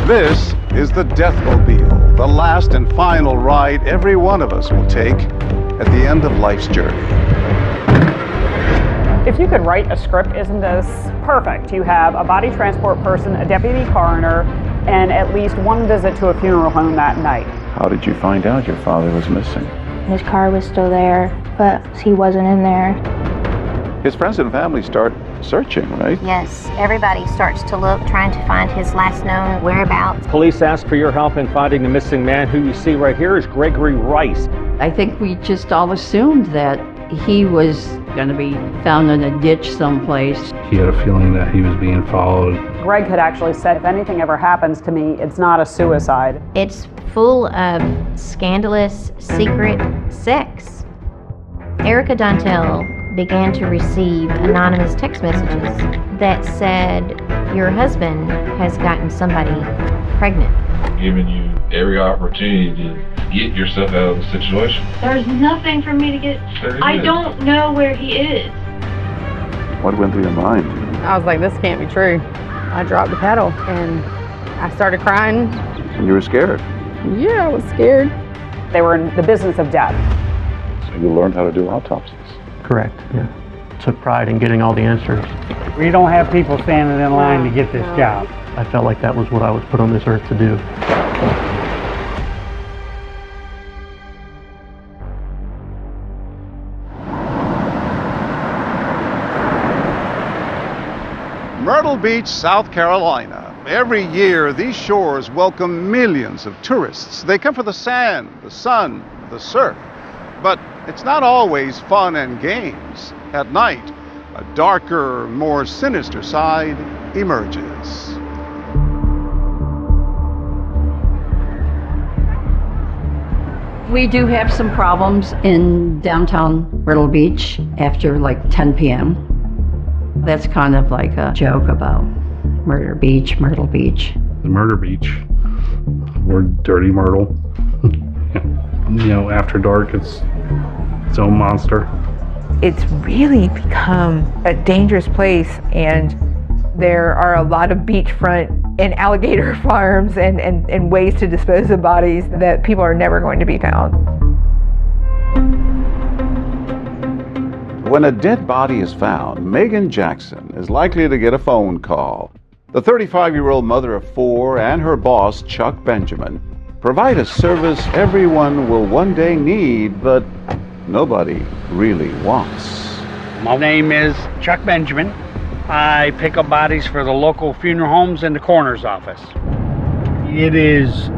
This is the Deathmobile, the last and final ride every one of us will take at the end of life's journey. If you could write a script, isn't this perfect? You have a body transport person, a deputy coroner, and at least one visit to a funeral home that night. How did you find out your father was missing? His car was still there, but he wasn't in there. His friends and family start searching, right? Yes, everybody starts to look, trying to find his last known whereabouts. Police ask for your help in finding the missing man. Who you see right here is Gregory Rice. I think we just all assumed that he was going to be found in a ditch someplace. He had a feeling that he was being followed. Greg had actually said, if anything ever happens to me, it's not a suicide. It's full of scandalous, secret sex. Erica Dontel began to receive anonymous text messages that said, your husband has gotten somebody pregnant. Giving you every opportunity to get yourself out of the situation. There's nothing for me to get. I don't know where he is. What went through your mind? I was like, this can't be true. I dropped the pedal and I started crying. And you were scared? Yeah, I was scared. They were in the business of death. So you learned how to do autopsies? Correct, yeah. Took pride in getting all the answers. We don't have people standing in line to get this job. I felt like that was what I was put on this earth to do. Myrtle Beach, South Carolina. Every year, these shores welcome millions of tourists. They come for the sand, the sun, the surf. But it's not always fun and games. At night, a darker, more sinister side emerges. We do have some problems in downtown Myrtle Beach after like 10 p.m. That's kind of like a joke about Myrtle Beach. The Murder Beach, or Dirty Myrtle. You know, after dark, it's its own monster. It's really become a dangerous place, and there are a lot of beachfront and alligator farms and ways to dispose of bodies that people are never going to be found. When a dead body is found, Megan Jackson is likely to get a phone call. The 35-year-old mother of four and her boss, Chuck Benjamin, provide a service everyone will one day need, but nobody really wants. My name is Chuck Benjamin. I pick up bodies for the local funeral homes and the coroner's office. It is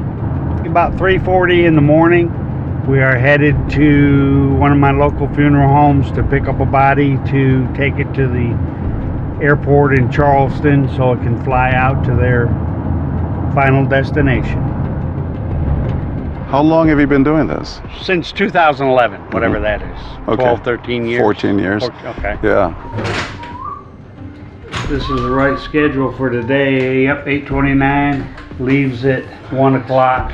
about 3:40 in the morning. We are headed to one of my local funeral homes to pick up a body to take it to the airport in Charleston so it can fly out to their final destination. How long have you been doing this? Since 2011, whatever that is. Okay. 12, 13 years. 14 years. Okay. Yeah. This is the right schedule for today. Yep, 8:29. Leaves at 1 o'clock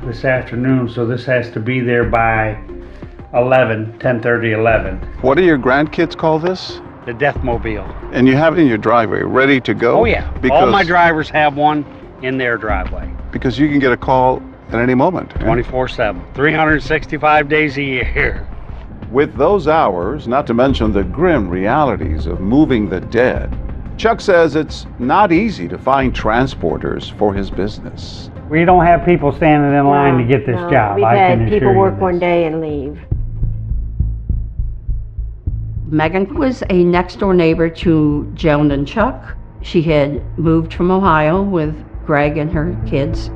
this afternoon, so this has to be there by 10:30, 11. What do your grandkids call this? The Deathmobile. And you have it in your driveway, ready to go? Oh yeah, all my drivers have one in their driveway. Because you can get a call at any moment. 24/7, 365 days a year. With those hours, not to mention the grim realities of moving the dead, Chuck says it's not easy to find transporters for his business. We don't have people standing in line to get this job. We've I can had assure people you work this. one day and leave. Megan was a next-door neighbor to Joan and Chuck. She had moved from Ohio with Greg and her kids.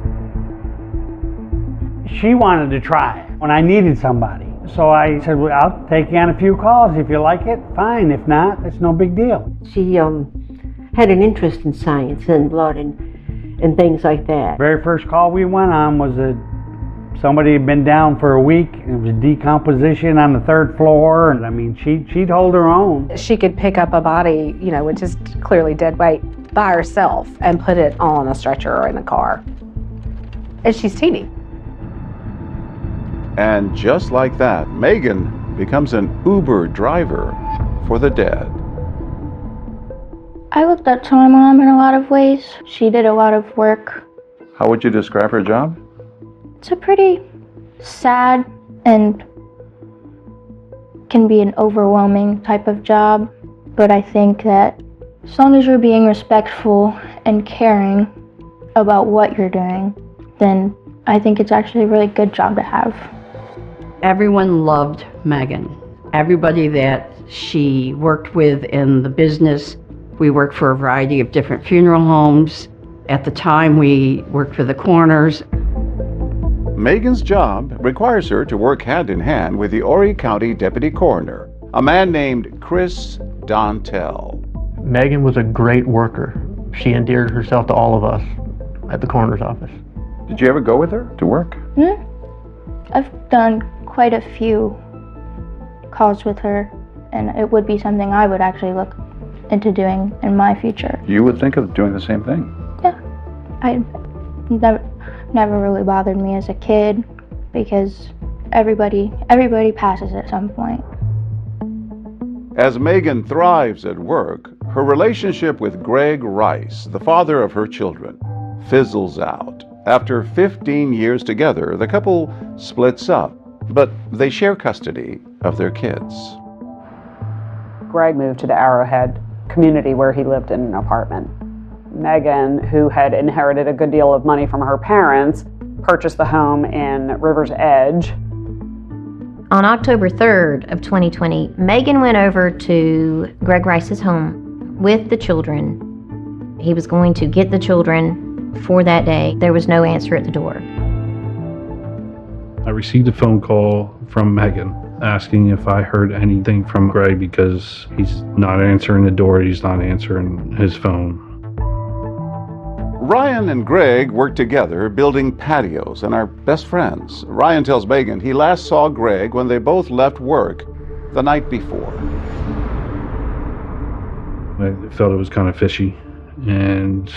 She wanted to try when I needed somebody. So I said, well, I'll take you on a few calls. If you like it, fine. If not, it's no big deal. She had an interest in science and blood and things like that. Very first call we went on was that somebody had been down for a week. It was decomposition on the 3rd floor. And I mean, she'd hold her own. She could pick up a body, which is clearly dead weight, by herself and put it on a stretcher or in a car. And she's teeny. And just like that, Megan becomes an Uber driver for the dead. I looked up to my mom in a lot of ways. She did a lot of work How would you describe her job? It's a pretty sad and can be an overwhelming type of job, but I think that as long as you're being respectful and caring about what you're doing, then I think it's actually a really good job to have. Everyone loved Megan. Everybody that she worked with in the business. We worked for a variety of different funeral homes. At the time, we worked for the coroners. Megan's job requires her to work hand in hand with the Horry County Deputy Coroner, a man named Chris Dontel. Megan was a great worker. She endeared herself to all of us at the coroner's office. Did you ever go with her to work? I've done quite a few calls with her, and it would be something I would actually look into doing in my future. You would think of doing the same thing. I never really bothered me as a kid because everybody passes at some point. As Megan thrives at work, her relationship with Greg Rice, the father of her children, fizzles out. After 15 years together, the couple splits up, but they share custody of their kids. Greg moved to the Arrowhead community where he lived in an apartment. Megan, who had inherited a good deal of money from her parents, purchased the home in River's Edge. On October 3rd of 2020, Megan went over to Greg Rice's home with the children. He was going to get the children for that day. There was no answer at the door. I received a phone call from Megan asking if I heard anything from Greg because he's not answering the door, he's not answering his phone. Ryan and Greg work together building patios and are best friends. Ryan tells Megan he last saw Greg when they both left work the night before. I felt it was kind of fishy, and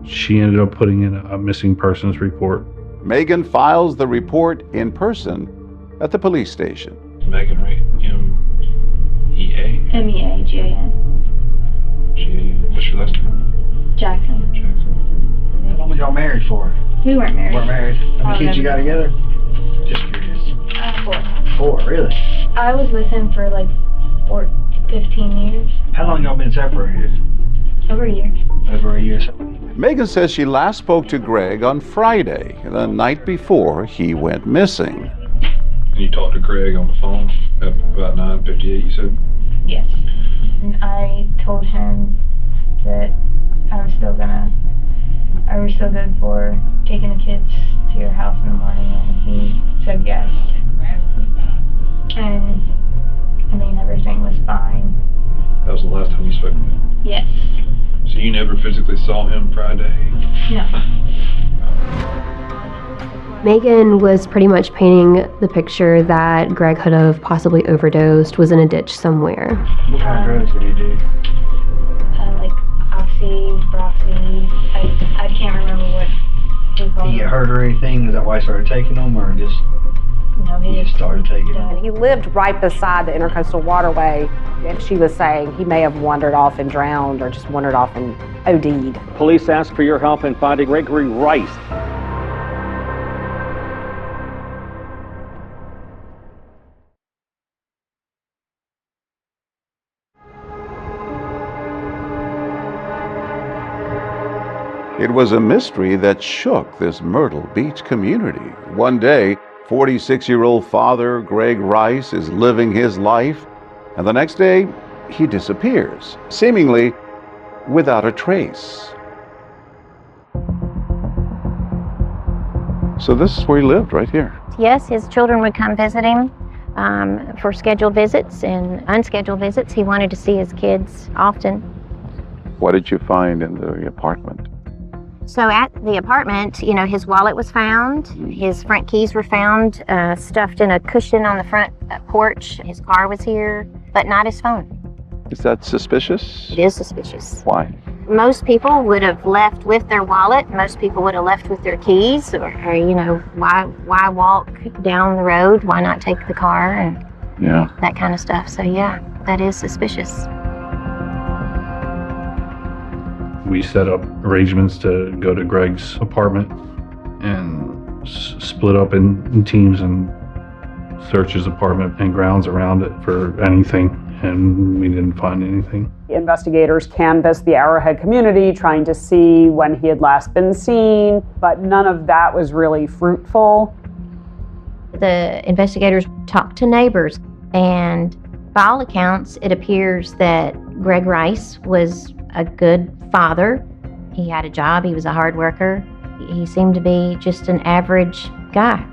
she ended up putting in a missing persons report. Megan files the report in person at the police station. Megan, right? M-E-A? M-E-A-G-A-N. What's your last name? Jackson. How long was y'all married for? We weren't married. Weren't married. How many kids you got together? Just curious. 4. 4, really? I was with him for like 15 years. How long y'all been separated? Over a year. Over a year. Megan says she last spoke to Greg on Friday, the night before he went missing. And you talked to Greg on the phone at about 9:58, you said? Yes. And I told him that I was still good for taking the kids to your house in the morning, and he said yes. And I mean, everything was fine. That was the last time you spoke to him? Yes. So you never physically saw him Friday? No. Megan was pretty much painting the picture that Greg could have possibly overdosed, was in a ditch somewhere. What kind of drugs did he do? Like Oxy, Roxy, I can't remember what he called Did he get them. hurt or anything? Is that why he started taking them, or just No, he just started taking them? He lived right beside the Intercoastal Waterway, and she was saying he may have wandered off and drowned or just wandered off and OD'd. Police ask for your help in finding Gregory Rice. It was a mystery that shook this Myrtle Beach community. One day, 46-year-old father Greg Rice is living his life, and the next day, he disappears, seemingly without a trace. So this is where he lived, right here. Yes, his children would come visit him for scheduled visits and unscheduled visits. He wanted to see his kids often. What did you find in the apartment? So at the apartment, his wallet was found, his front keys were found, stuffed in a cushion on the front porch. His car was here, but not his phone. Is that suspicious? It is suspicious. Why? Most people would have left with their wallet. Most people would have left with their keys, or why walk down the road? Why not take the car and that kind of stuff? So yeah, that is suspicious. We set up arrangements to go to Greg's apartment and split up in teams and search his apartment and grounds around it for anything, and we didn't find anything. Investigators canvassed the Arrowhead community trying to see when he had last been seen, but none of that was really fruitful. The investigators talked to neighbors, and by all accounts, it appears that Greg Rice was a good father. He had a job, he was a hard worker. He seemed to be just an average guy.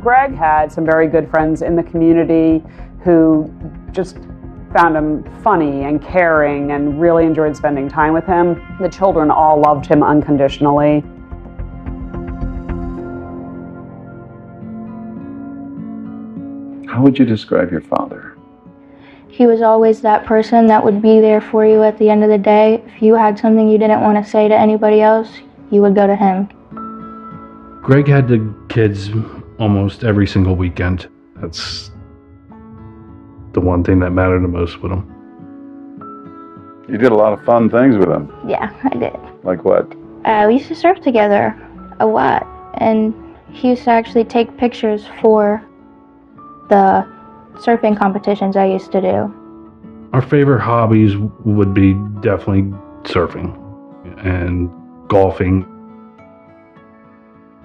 Greg had some very good friends in the community who just found him funny and caring and really enjoyed spending time with him. The children all loved him unconditionally. How would you describe your father? He was always that person that would be there for you at the end of the day. If you had something you didn't want to say to anybody else, you would go to him. Greg had the kids almost every single weekend. That's the one thing that mattered the most with him. You did a lot of fun things with him. Yeah, I did. Like what? We used to surf together a lot, and he used to actually take pictures for the surfing competitions I used to do. Our favorite hobbies would be definitely surfing and golfing.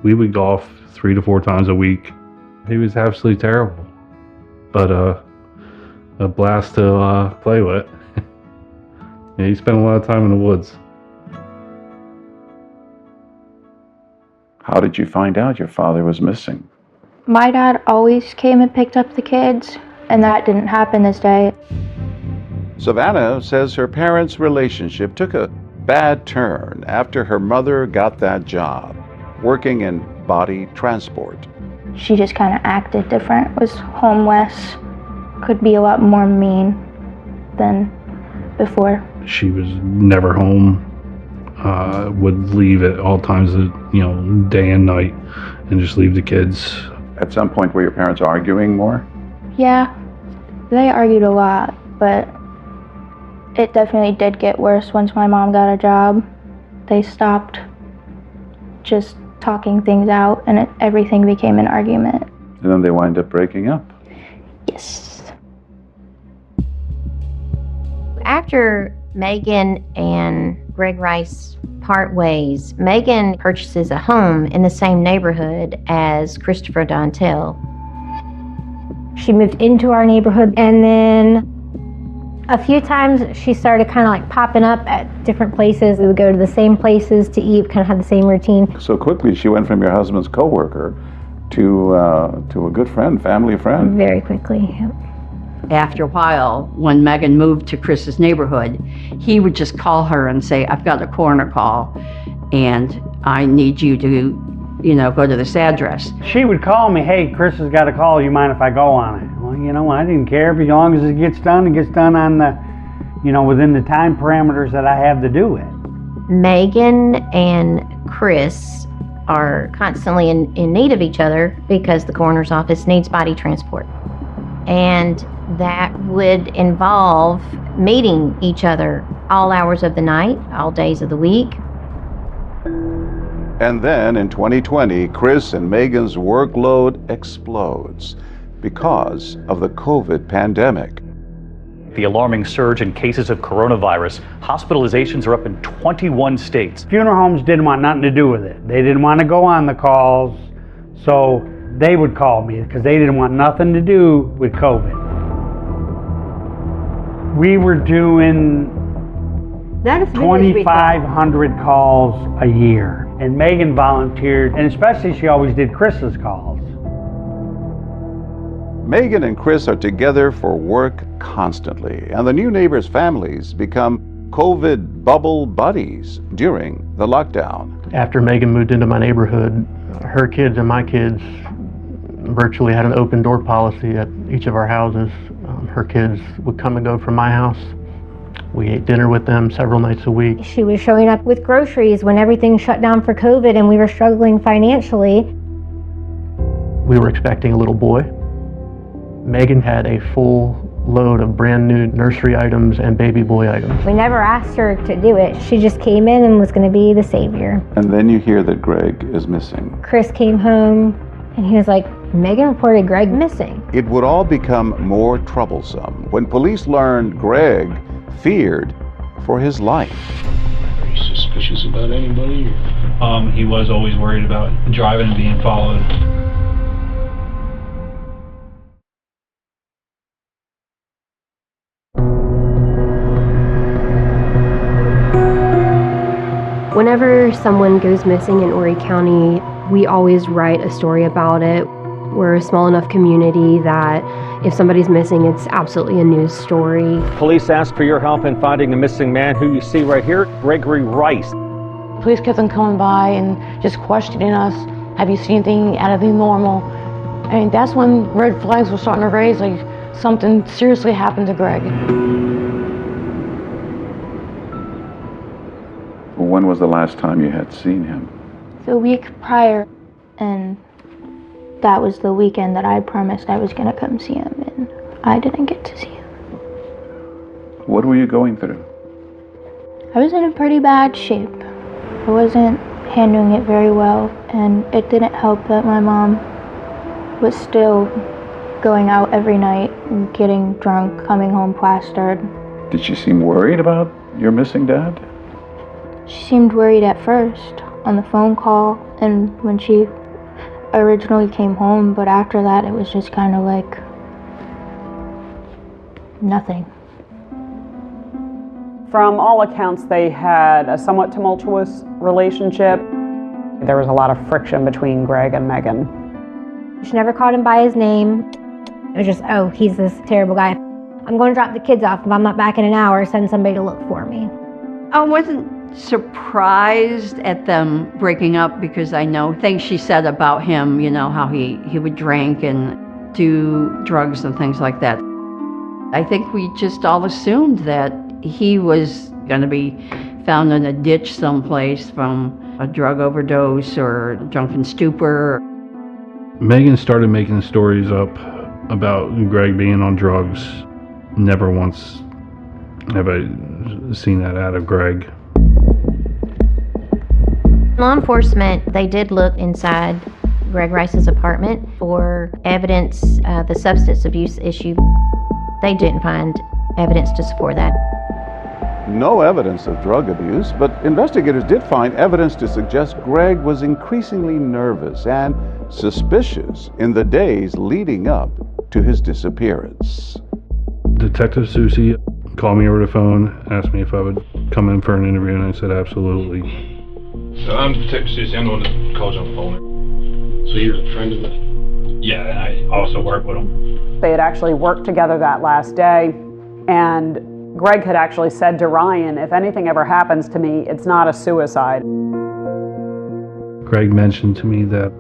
We would golf 3 to 4 times a week. He was absolutely terrible, but a blast to play with. Yeah, he spent a lot of time in the woods. How did you find out your father was missing? My dad always came and picked up the kids, and that didn't happen this day. Savannah says her parents' relationship took a bad turn after her mother got that job, working in body transport. She just kind of acted different, was homeless, could be a lot more mean than before. She was never home, would leave at all times of, day and night, and just leave the kids. At some point, were your parents arguing more? Yeah, they argued a lot, but it definitely did get worse once my mom got a job. They stopped just talking things out, and everything became an argument. And then they wind up breaking up? Yes. After Megan and Greg Rice part ways, Megan purchases a home in the same neighborhood as Christopher Dontel. She moved into our neighborhood, and then a few times she started kind of like popping up at different places. We would go to the same places to eat, kind of had the same routine. So quickly she went from your husband's coworker to a good friend, family friend. Very quickly, yep. After a while, when Megan moved to Chris's neighborhood, he would just call her and say, I've got a coroner call and I need you to, go to this address. She would call me, hey, Chris has got a call, you mind if I go on it? Well, I didn't care. As long as it gets done on the, within the time parameters that I have to do it. Megan and Chris are constantly in need of each other because the coroner's office needs body transport. And that would involve meeting each other all hours of the night, all days of the week. And then in 2020, Chris and Megan's workload explodes because of the COVID pandemic. The alarming surge in cases of coronavirus. Hospitalizations are up in 21 states. Funeral homes didn't want nothing to do with it. They didn't want to go on the calls, so they would call me because they didn't want nothing to do with COVID. We were doing 2,500 calls a year, and Megan volunteered, and especially she always did Chris's calls. Megan and Chris are together for work constantly, and the new neighbors' families become COVID bubble buddies during the lockdown. After Megan moved into my neighborhood, her kids and my kids virtually had an open door policy at each of our houses. Her kids would come and go from my house. We ate dinner with them several nights a week. She was showing up with groceries when everything shut down for COVID and we were struggling financially. We were expecting a little boy. Megan had a full load of brand new nursery items and baby boy items. We never asked her to do it. She just came in and was going to be the savior. And then you hear that Greg is missing. Chris came home and he was like, Megan reported Greg missing. It would all become more troublesome when police learned Greg feared for his life. Are you suspicious about anybody? He was always worried about driving and being followed. Whenever someone goes missing in Horry County, we always write a story about it. We're a small enough community that if somebody's missing, it's absolutely a news story. Police ask for your help in finding the missing man who you see right here, Gregory Rice. Police kept on coming by and just questioning us. Have you seen anything out of the normal? And that's when red flags were starting to raise, like something seriously happened to Greg. When was the last time you had seen him? The week prior, and that was the weekend that I promised I was going to come see him, and I didn't get to see him. What were you going through? I was in a pretty bad shape. I wasn't handling it very well, and it didn't help that my mom was still going out every night and getting drunk, coming home plastered. Did she seem worried about your missing dad? She seemed worried at first on the phone call and when she originally came home, but after that it was just kind of like nothing. From all accounts, they had a somewhat tumultuous relationship. There was a lot of friction between Greg and Megan. She never called him by his name. It was just, oh, he's this terrible guy. I'm going to drop the kids off. If I'm not back in an hour, send somebody to look for me. I wasn't surprised at them breaking up because I know things she said about him, you know, how he would drink and do drugs and things like that. I think we just all assumed that he was going to be found in a ditch someplace from a drug overdose or drunken stupor. Megan started making stories up about Greg being on drugs. Never once have I seen that out of Greg. Law enforcement, they did look inside Greg Rice's apartment for evidence, the substance abuse issue. They didn't find evidence to support that. No evidence of drug abuse, but investigators did find evidence to suggest Greg was increasingly nervous and suspicious in the days leading up to his disappearance. Detective Susie called me over the phone, asked me if I would come in for an interview, and I said absolutely. So I'm Detective Susie, I'm the one that called you on the phone. So you're a friend of the... Yeah, and I also work with him. They had actually worked together that last day, and Greg had actually said to Ryan, if anything ever happens to me, it's not a suicide. Greg mentioned to me that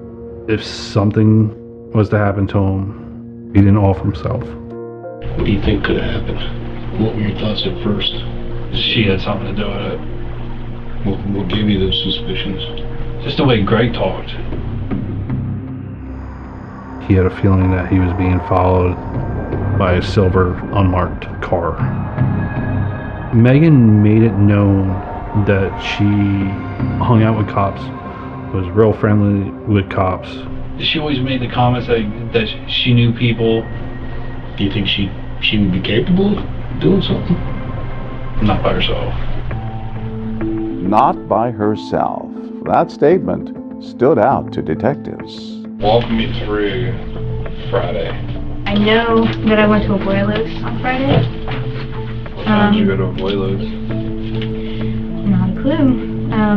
if something was to happen to him, he didn't offer himself. What do you think could have happened? What were your thoughts at first? She had something to do with it. What gave you those suspicions? Just the way Greg talked. He had a feeling that he was being followed by a silver, unmarked car. Megan made it known that she hung out with cops, was real friendly with cops. She always made the comments that she knew people. Do you think she would be capable of doing something? Not by herself. Not by herself. That statement stood out to detectives. Walk me through Friday. I know that I went to Abuelo's on Friday. What time did you go to Abuelo's? Not a clue.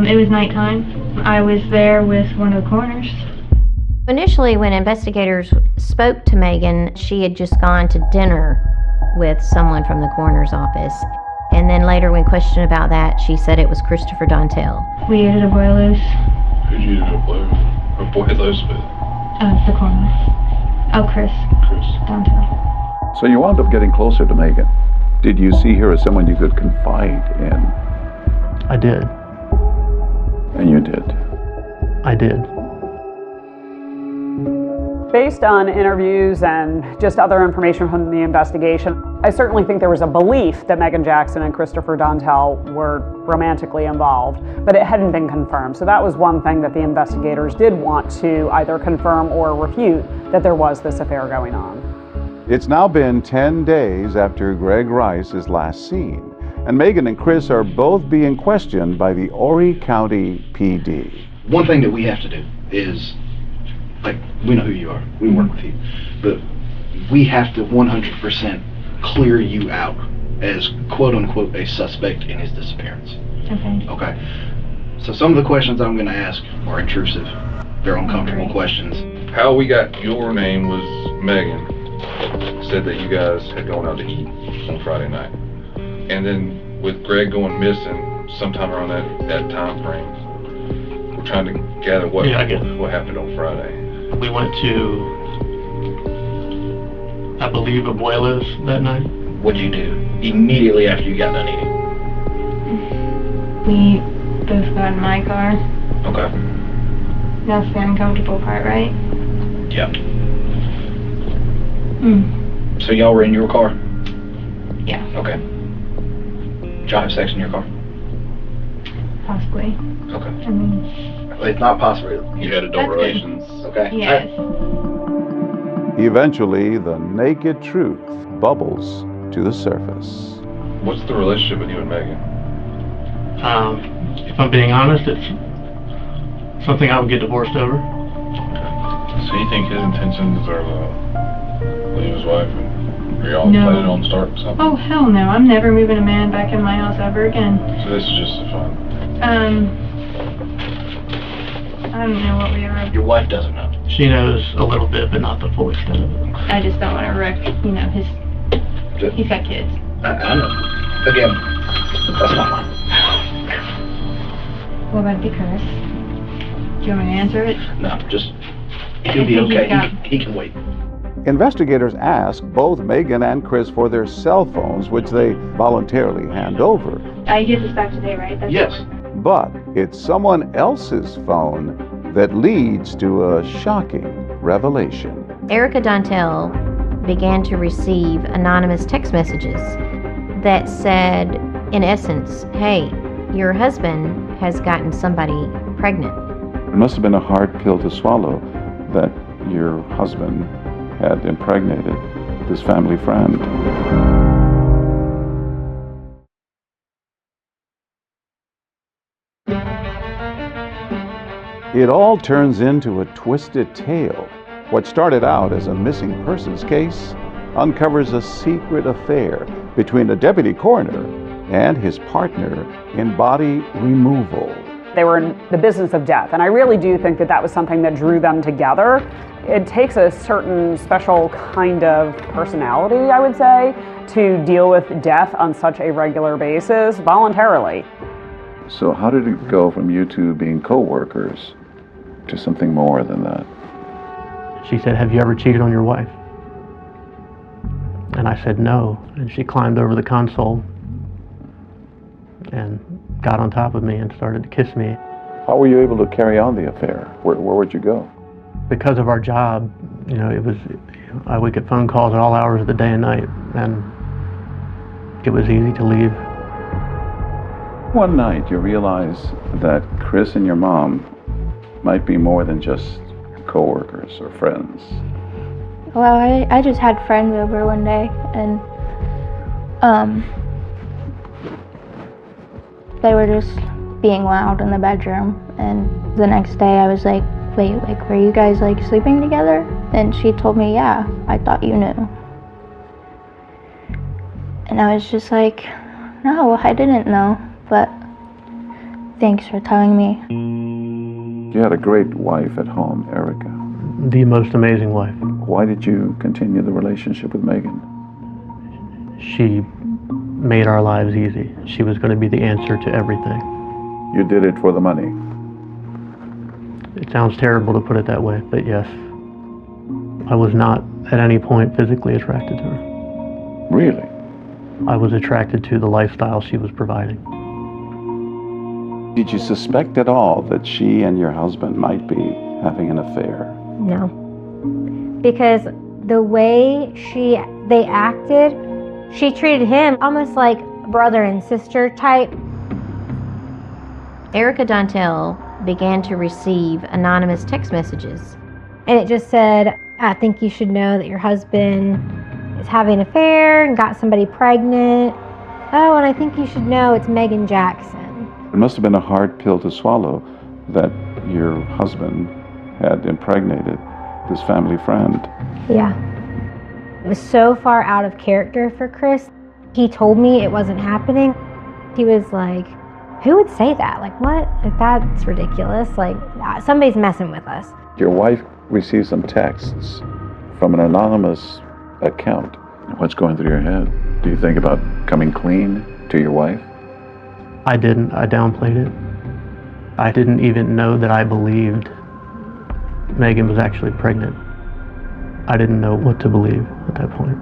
It was nighttime. I was there with one of the coroners. Initially, when investigators spoke to Megan, she had just gone to dinner with someone from the coroner's office. And then later, when questioned about that, she said it was Christopher Dontel. We ate at Abuelo's. Who'd you eat at Abuelo's with? The coroner. Oh, Chris. Dontel. So you wound up getting closer to Megan. Did you see her as someone you could confide in? I did. And you did? I did. Based on interviews and just other information from the investigation, I certainly think there was a belief that Megan Jackson and Christopher Dontel were romantically involved, but it hadn't been confirmed. So that was one thing that the investigators did want to either confirm or refute, that there was this affair going on. It's now been 10 days after Greg Rice is last seen, and Megan and Chris are both being questioned by the Horry County PD. One thing that we have to do is, like, we know who you are, we work with you, but we have to 100% clear you out as quote-unquote a suspect in his disappearance. Okay. Okay. So some of the questions I'm going to ask are intrusive. They're uncomfortable questions. How we got your name was Megan said that you guys had gone out to eat on Friday night. And then with Greg going missing sometime around that time frame, we're trying to gather what happened on Friday. We went to, I believe, Abuela's that night. What'd you do immediately after you got done eating? We both got in my car. Okay. That's the uncomfortable part, right? Yep. Mm. So y'all were in your car? Yeah. Okay. Did y'all have sex in your car? Possibly. Okay. I mean, It's not possible. You had adult relations. Okay. yes. Eventually, the naked truth bubbles to the surface. What's the relationship with you and Megan? If I'm being honest, it's something I would get divorced over. So you think his intentions are to leave his wife, and are y'all No. planning on starting something? Oh, hell no. I'm never moving a man back in my house ever again. So this is just a fun. I don't know what we are. Your wife doesn't know. She knows a little bit, but not the full extent of it. I just don't want to wreck, he's got kids. I know. Again, that's not mine. What about you, Chris? Do you want me to answer it? No, just, he'll be okay. He can wait. Investigators ask both Megan and Chris for their cell phones, which they voluntarily hand over. I get this back today, right? That's Yes. But it's someone else's phone that leads to a shocking revelation. Erica Dontel began to receive anonymous text messages that said, in essence, hey, your husband has gotten somebody pregnant. It must have been a hard pill to swallow that your husband had impregnated this family friend. It all turns into a twisted tale. What started out as a missing persons case uncovers a secret affair between a deputy coroner and his partner in body removal. They were in the business of death, and I really do think that that was something that drew them together. It takes a certain special kind of personality, I would say, to deal with death on such a regular basis voluntarily. So how did it go from you two being co-workers to something more than that? She said, "Have you ever cheated on your wife?" And I said, "No." And she climbed over the console and got on top of me and started to kiss me. How were you able to carry on the affair? Where would you go? Because of our job, I would get phone calls at all hours of the day and night, and it was easy to leave. One night you realize that Chris and your mom might be more than just co-workers or friends. Well, I just had friends over one day, and they were just being loud in the bedroom. And the next day I was like, wait, were you guys sleeping together? And she told me, yeah, I thought you knew. And I was just like, no, I didn't know, but thanks for telling me. You had a great wife at home, Erica. The most amazing wife. Why did you continue the relationship with Megan? She made our lives easy. She was going to be the answer to everything. You did it for the money. It sounds terrible to put it that way, but yes. I was not at any point physically attracted to her. Really? I was attracted to the lifestyle she was providing. Did you suspect at all that she and your husband might be having an affair? No. Because the way they acted, She treated him almost like brother and sister type. Erica Dontel began to receive anonymous text messages. And it just said, I think you should know that your husband is having an affair and got somebody pregnant. Oh, and I think you should know it's Megan Jackson. It must have been a hard pill to swallow that your husband had impregnated this family friend. Yeah. It was so far out of character for Chris. He told me it wasn't happening. He was like, who would say that? Like, what? That's ridiculous. Like, somebody's messing with us. Your wife received some texts from an anonymous account. What's going through your head? Do you think about coming clean to your wife? I didn't. I downplayed it. I didn't even know that I believed Megan was actually pregnant. I didn't know what to believe at that point.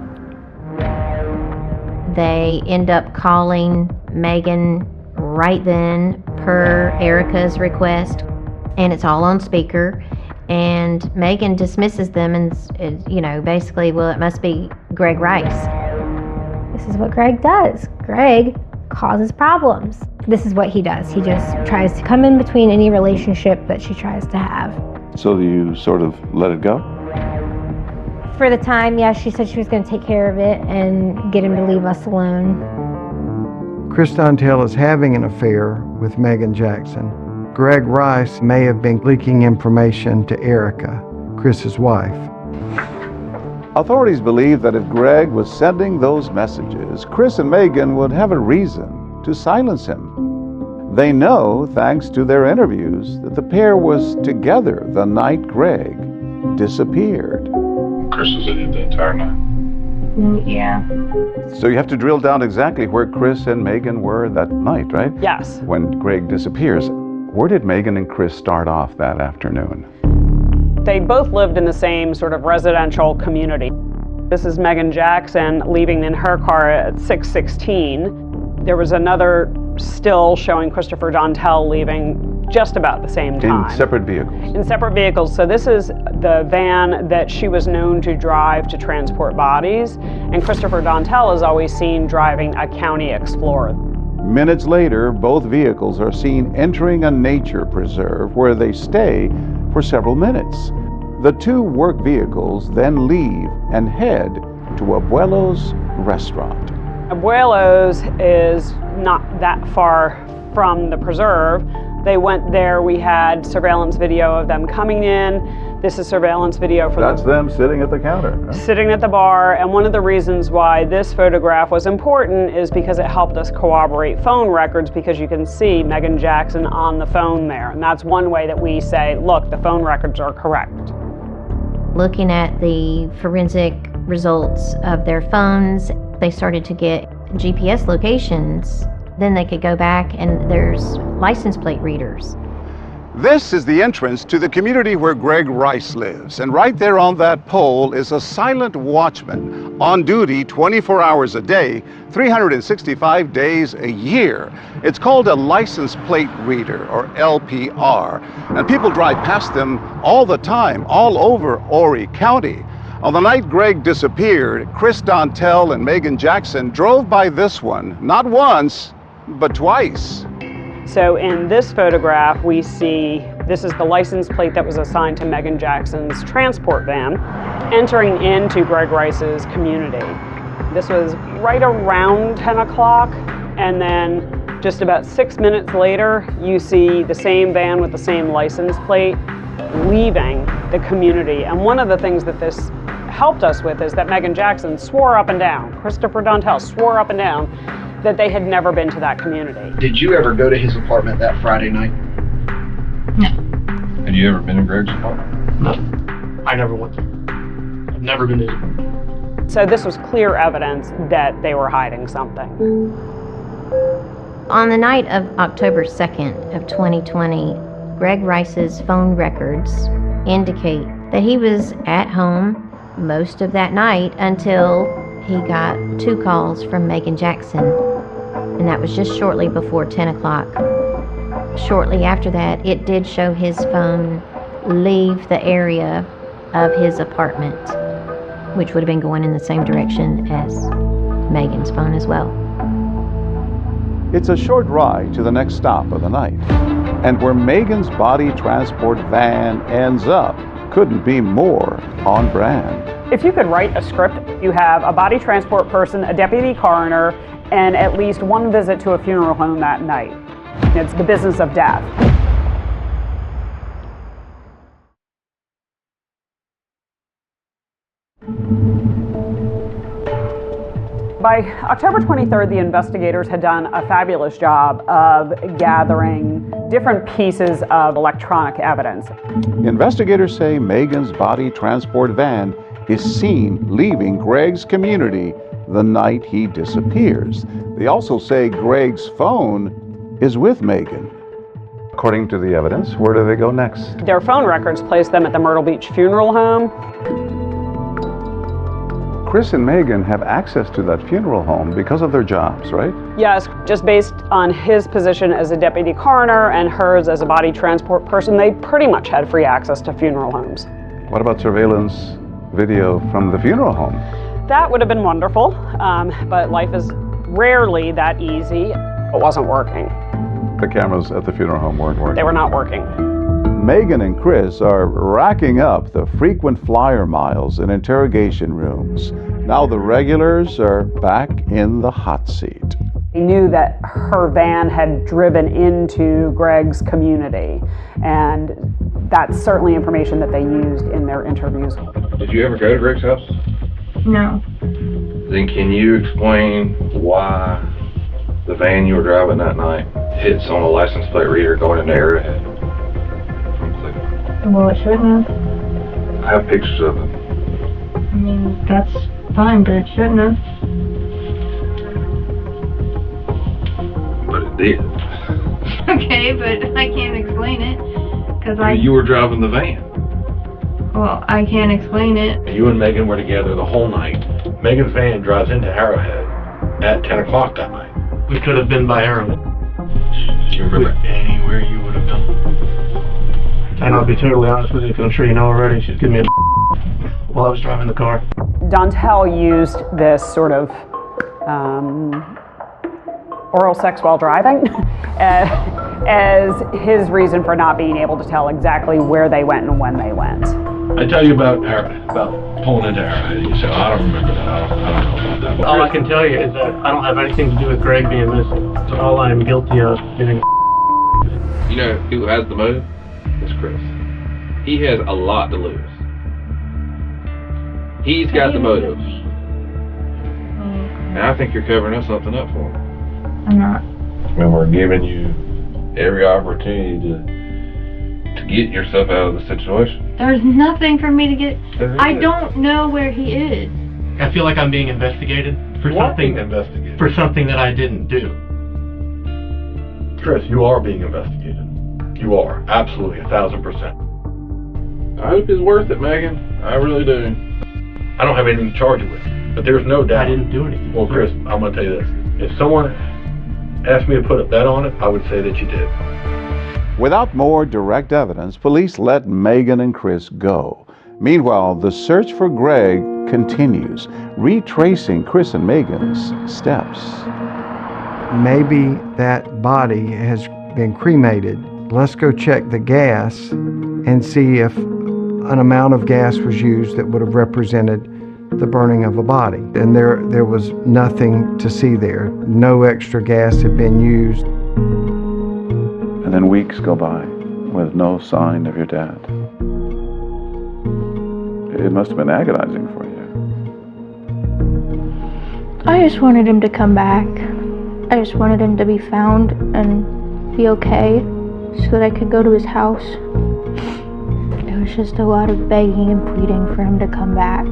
They end up calling Megan right then per Erica's request, and it's all on speaker. And Megan dismisses them and, basically, well, it must be Greg Rice. This is what Greg does. Greg causes problems. This is what he does. He just tries to come in between any relationship that she tries to have. So you sort of let it go? For the time, yeah, she said she was going to take care of it and get him to leave us alone. Chris Dontel is having an affair with Megan Jackson. Greg Rice may have been leaking information to Erica, Chris's wife. Authorities believe that if Greg was sending those messages, Chris and Megan would have a reason to silence him. They know, thanks to their interviews, that the pair was together the night Greg disappeared. Chris was in it the entire night. Yeah. So you have to drill down exactly where Chris and Megan were that night, right? Yes. When Greg disappears. Where did Megan and Chris start off that afternoon? They both lived in the same sort of residential community. This is Megan Jackson leaving in her car at 6:16. There was another still showing Christopher Dontel leaving just about the same time. In separate vehicles? In separate vehicles. So this is the van that she was known to drive to transport bodies, and Christopher Dontel is always seen driving a County Explorer. Minutes later, both vehicles are seen entering a nature preserve where they stay for several minutes. The two work vehicles then leave and head to Abuelo's restaurant. Abuelo's is not that far from the preserve. They went there. We had surveillance video of them coming in. This is surveillance video from That's them sitting at the counter. sitting at the bar. And one of the reasons why this photograph was important is because it helped us corroborate phone records, because you can see Megan Jackson on the phone there. And that's one way that we say, look, the phone records are correct. Looking at the forensic results of their phones, they started to get GPS locations. Then they could go back and there's license plate readers. This is the entrance to the community where Greg Rice lives. And right there on that pole is a silent watchman on duty 24 hours a day, 365 days a year. It's called a license plate reader, or LPR. And people drive past them all the time, all over Horry County. On the night Greg disappeared, Chris Dontel and Megan Jackson drove by this one, not once, but twice. So in this photograph, we see this is the license plate that was assigned to Megan Jackson's transport van entering into Greg Rice's community. This was right around 10 o'clock, and then just about 6 minutes later, you see the same van with the same license plate leaving the community. And one of the things that this helped us with is that Megan Jackson swore up and down, Christopher Dontel swore up and down, that they had never been to that community. Did you ever go to his apartment that Friday night? No. Had you ever been to Greg's apartment? No. I never went. I've never been to. So this was clear evidence that they were hiding something. On the night of October 2nd of 2020, Greg Rice's phone records indicate that he was at home most of that night until he got 2 calls from Megan Jackson, and that was just shortly before 10 o'clock. Shortly after that, it did show his phone leave the area of his apartment, which would have been going in the same direction as Megan's phone as well. It's a short ride to the next stop of the night. And where Megan's body transport van ends up couldn't be more on brand. If you could write a script, you have a body transport person, a deputy coroner, and at least one visit to a funeral home that night. It's the business of death. By October 23rd, the investigators had done a fabulous job of gathering different pieces of electronic evidence. Investigators say Megan's body transport van is seen leaving Greg's community the night he disappears. They also say Greg's phone is with Megan. According to the evidence, where do they go next? Their phone records placed them at the Myrtle Beach Funeral Home. Chris and Megan have access to that funeral home because of their jobs, right? Yes, just based on his position as a deputy coroner and hers as a body transport person, they pretty much had free access to funeral homes. What about surveillance video from the funeral home? That would have been wonderful, but life is rarely that easy. It wasn't working. The cameras at the funeral home weren't working. They were not working. Megan and Chris are racking up the frequent flyer miles in interrogation rooms. Now the regulars are back in the hot seat. They knew that her van had driven into Greg's community, and that's certainly information that they used in their interviews. Did you ever go to Greg's house? No. Then can you explain why the van you were driving that night hits on a license plate reader going into Arrowhead? Well, it shouldn't have. I have pictures of it. I mean, that's fine, but it shouldn't have. But it did. Okay, but I can't explain it. Because You were driving the van. Well, I can't explain it. You and Megan were together the whole night. Megan's van drives into Arrowhead at 10 o'clock that night. We could have been by Arrowhead. Do you remember anywhere you would have gone? And I'll be totally honest with you, because I'm sure you know already, she's giving me a while I was driving the car. Dontel used this sort of oral sex while driving as his reason for not being able to tell exactly where they went and when they went. I tell you about pulling into Arrowhead. You say, oh, I don't remember that. I don't know about that. All I can tell you is that I don't have anything to do with Greg being missing. So all I am guilty of being You know who has the motive? It's Chris. He has a lot to lose. He's got the motive. And I think you're covering up something up for him. I'm not. And we're giving you every opportunity to get yourself out of the situation. There's nothing for me to get. There I is. don't know where he is. I feel like I'm being investigated for something that I didn't do. Chris, you are being investigated. You are. Absolutely, 1,000%. I hope it's worth it, Megan. I really do. I don't have anything to charge you with. But there's no doubt. I didn't do anything. Well, Chris, I'm going to tell you this. If someone asked me to put a bet on it, I would say that you did. Without more direct evidence, police let Megan and Chris go. Meanwhile, the search for Greg continues, retracing Chris and Megan's steps. Maybe that body has been cremated. Let's go check the gas and see if an amount of gas was used that would have represented the burning of a body. And there was nothing to see there. No extra gas had been used. And then weeks go by with no sign of your dad. It must have been agonizing for you. I just wanted him to come back. I just wanted him to be found and be okay so that I could go to his house. It was just a lot of begging and pleading for him to come back.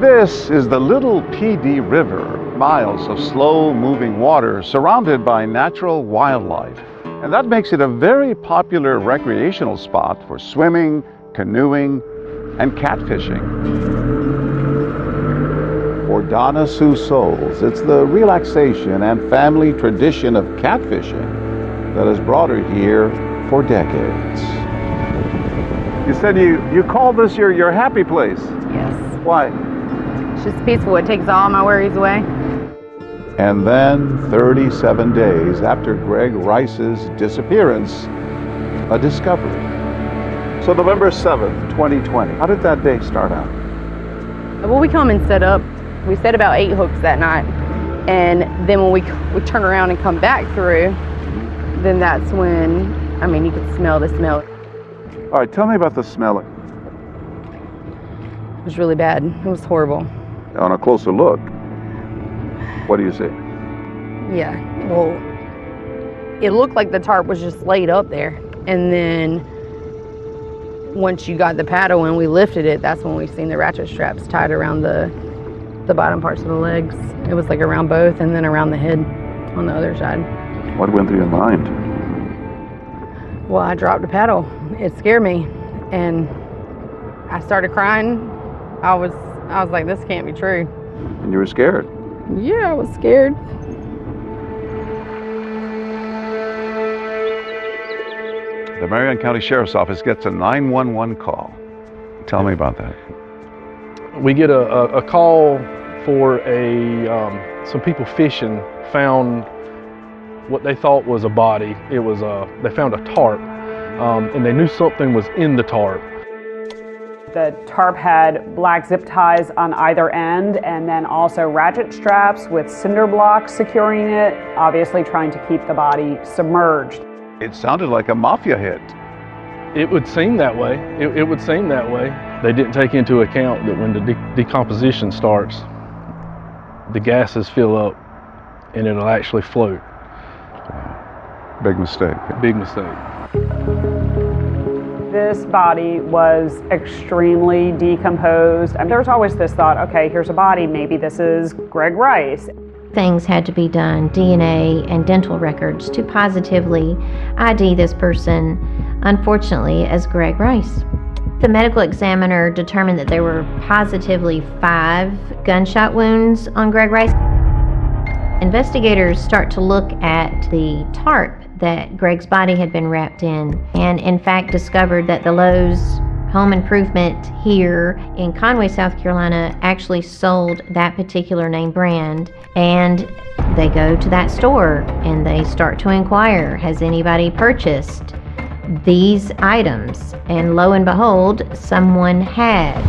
This is the Little PD River, miles of slow-moving water surrounded by natural wildlife. And that makes it a very popular recreational spot for swimming, canoeing, and catfishing. For Donna Sue Souls, it's the relaxation and family tradition of catfishing that has brought her here for decades. You said you call this your happy place. Yes. Why? It's just peaceful. It takes all my worries away. And then, 37 days after Greg Rice's disappearance, a discovery. So November 7th, 2020, how did that day start out? Well, we come and set up. We set about 8 hooks that night. And then when we turn around and come back through, then that's when, I mean, you could smell the smell. All right, tell me about the smelling. It was really bad. It was horrible. On a closer look, what do you see? Yeah, well, it looked like the tarp was just laid up there. And then once you got the paddle and we lifted it, that's when we seen the ratchet straps tied around the bottom parts of the legs. It was like around both and then around the head on the other side. What went through your mind? Well, I dropped the paddle. It scared me, and I started crying. I was like, this can't be true. And you were scared? Yeah, I was scared. The Marion County Sheriff's Office gets a 911 call. Tell me about that. We get a call for some people fishing found what they thought was a body. It was they found a tarp, and they knew something was in the tarp. The tarp had black zip ties on either end, and then also ratchet straps with cinder blocks securing it, obviously trying to keep the body submerged. It sounded like a mafia hit. It would seem that way. It would seem that way. They didn't take into account that when the decomposition starts, the gases fill up and it'll actually float. Big mistake. Big mistake. This body was extremely decomposed. I mean, there was always this thought, okay, here's a body, maybe this is Greg Rice. Things had to be done, DNA and dental records, to positively ID this person, unfortunately, as Greg Rice. The medical examiner determined that there were positively 5 gunshot wounds on Greg Rice. Investigators start to look at the tarp that Greg's body had been wrapped in, and in fact discovered that the Lowe's Home Improvement here in Conway, South Carolina actually sold that particular name brand. And they go to that store and they start to inquire, has anybody purchased these items? And lo and behold, someone had.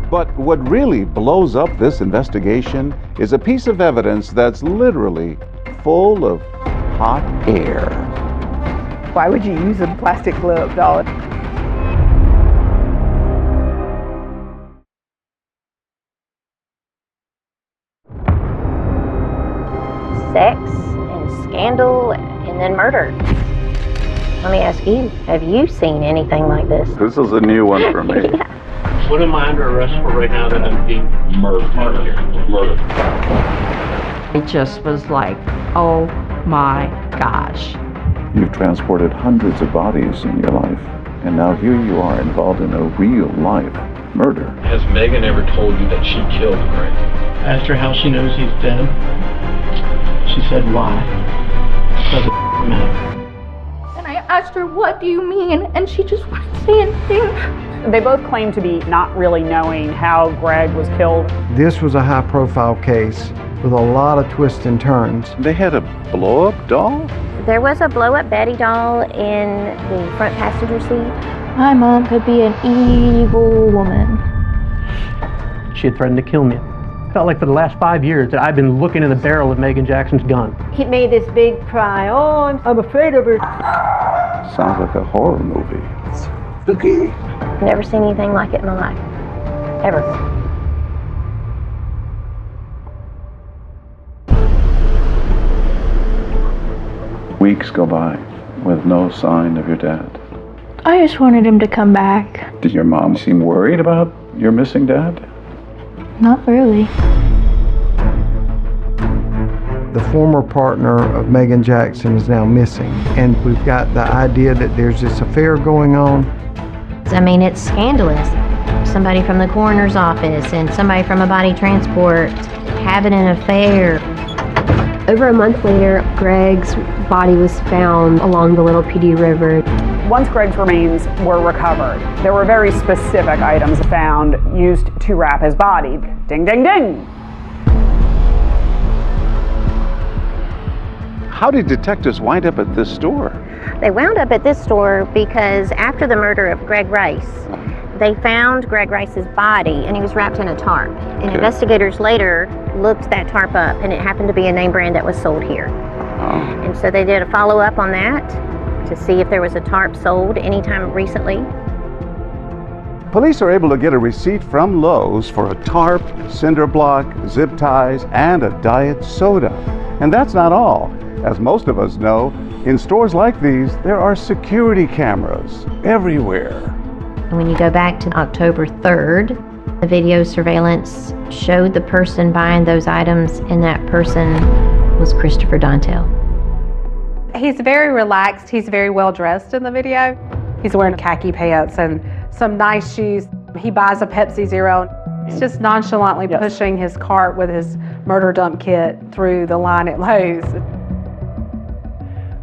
But what really blows up this investigation is a piece of evidence that's literally full of hot air. Why would you use a plastic glove, doll? Sex and scandal and then murder. Let me ask you, have you seen anything like this? This is a new one for me. Yeah. What am I under arrest for right now that I'm being murdered? Murder. It just was like, oh my gosh. You've transported hundreds of bodies in your life, and now here you are involved in a real-life murder. Has Megan ever told you that she killed Greg? Asked her how she knows he's dead. She said, why? Doesn't matter. And I asked her, what do you mean? And she just wouldn't say anything. They both claim to be not really knowing how Greg was killed. This was a high-profile case with a lot of twists and turns. They had a blow-up doll? There was a blow-up Betty doll in the front passenger seat. My mom could be an evil woman. She had threatened to kill me. Felt like for the last 5 years that I've been looking in the barrel of Megan Jackson's gun. He made this big cry, oh, I'm afraid of her. Sounds like a horror movie. Spooky. Never seen anything like it in my life. Ever. Weeks go by with no sign of your dad. I just wanted him to come back. Did your mom seem worried about your missing dad? Not really. The former partner of Megan Jackson is now missing, and we've got the idea that there's this affair going on. I mean, it's scandalous. Somebody from the coroner's office and somebody from a body transport having an affair. Over a month later, Greg's body was found along the Little PD River. Once Greg's remains were recovered, there were very specific items found used to wrap his body. Ding, ding, ding! How did detectives wind up at this store? They wound up at this store because after the murder of Greg Rice, they found Greg Rice's body and he was wrapped in a tarp. And investigators later looked that tarp up and it happened to be a name brand that was sold here. And so they did a follow-up on that to see if there was a tarp sold anytime recently. Police are able to get a receipt from Lowe's for a tarp, cinder block, zip ties, and a diet soda. And that's not all. As most of us know, in stores like these, there are security cameras everywhere. When you go back to October 3rd, the video surveillance showed the person buying those items, and that person was Christopher Dontel. He's very relaxed. He's very well dressed in the video. He's wearing khaki pants and some nice shoes. He buys a Pepsi Zero. He's just nonchalantly pushing his cart with his murder dump kit through the line at Lowe's.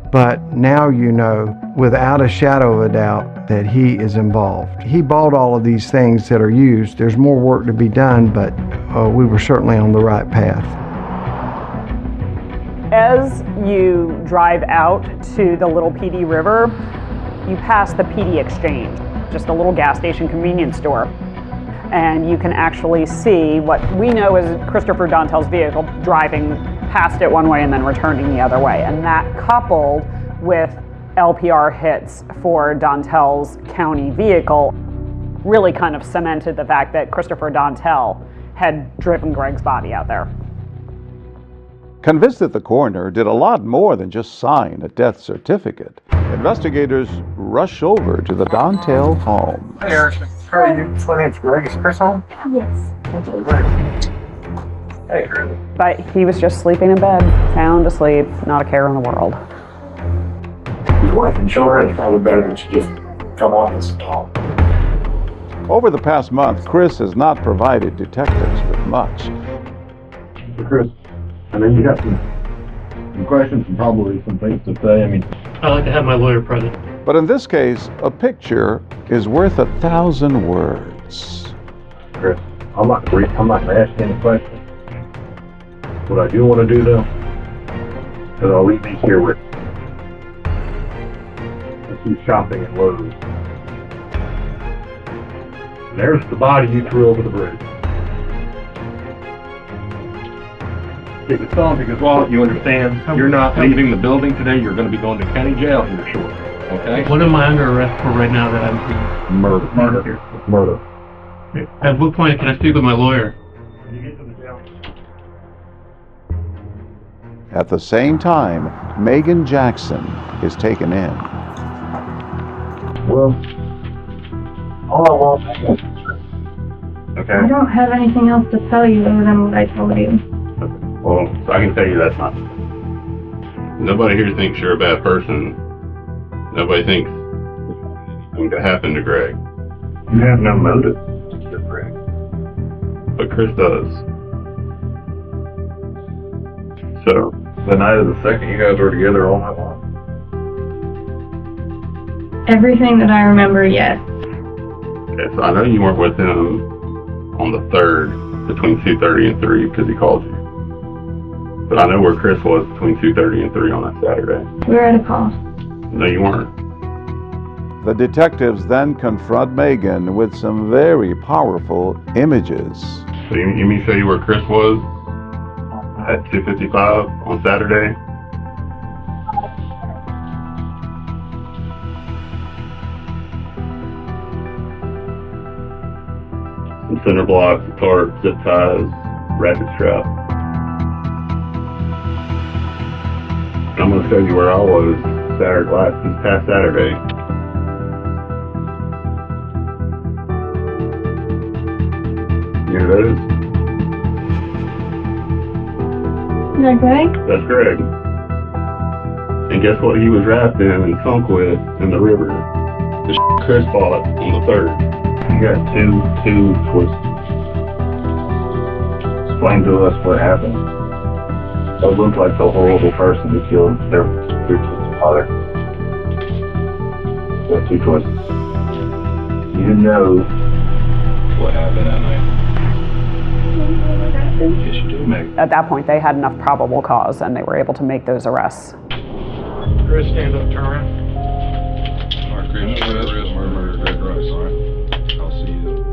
But now you know, without a shadow of a doubt, that he is involved. He bought all of these things that are used. There's more work to be done, but we were certainly on the right path. As you drive out to the Little PD River, you pass the PD Exchange, just a little gas station convenience store. And you can actually see what we know is Christopher Dontel's vehicle driving past it one way and then returning the other way. And that, coupled with LPR hits for Dontel's county vehicle, really kind of cemented the fact that Christopher Dontel had driven Greg's body out there. Convinced that the coroner did a lot more than just sign a death certificate, investigators rush over to the Dontel home. Hey, Eric. How are you? My name's Greg. Is Chris home? Yes. Hey, Chris. But he was just sleeping in bed, sound asleep, not a care in the world. His wife and children, it's probably better than to just come on and talk. Over the past month, Chris has not provided detectives with much. So Chris, I know you got some questions and probably some things to say. I mean, I like to have my lawyer present. But in this case, a picture is worth 1,000 words. Chris, I'm not going to ask you any questions. What I do want to do, though, is I'll leave these here with you. Let's do shopping at Lowe's. There's the body you threw over the bridge. Take this on because, well, you understand, you're not leaving the building today. You're going to be going to county jail here shortly. Okay? What am I under arrest for right now that I'm Murder. Murder. At what point can I speak with my lawyer? At the same time, Megan Jackson is taken in. Well, all I want is okay? I don't have anything else to tell you other than what I told you. Well, I can tell you that's not. Nobody here thinks you're a bad person. Nobody thinks anything could happen to Greg. You have no motive to kill Greg. But Chris does. So, the night of the second, you guys were together all night long? Everything that I remember, yes. Okay, so I know you weren't with him on the 3rd between 2:30 and 3 because he called you. But I know where Chris was between 2:30 and 3 on that Saturday. We were at a call. No, you weren't. The detectives then confront Megan with some very powerful images. So you mean show you where Chris was at 2:55 on Saturday? Some cinder blocks, tarp, zip ties, ratchet strap. I'm going to show you where I was this past Saturday. You know who that is? Is that Greg? That's Greg. And guess what he was wrapped in and sunk with in the river? The Chris bought on the 3rd. You got two twists. Explain to us what happened. It looked like the horrible person who killed their father. got two choices. You know what happened that night. Yes, you do, Meg. At that point, they had enough probable cause and they were able to make those arrests. Chris, stand up, turn around. All right, Chris, murder Greg Rice, all right? I'll see you.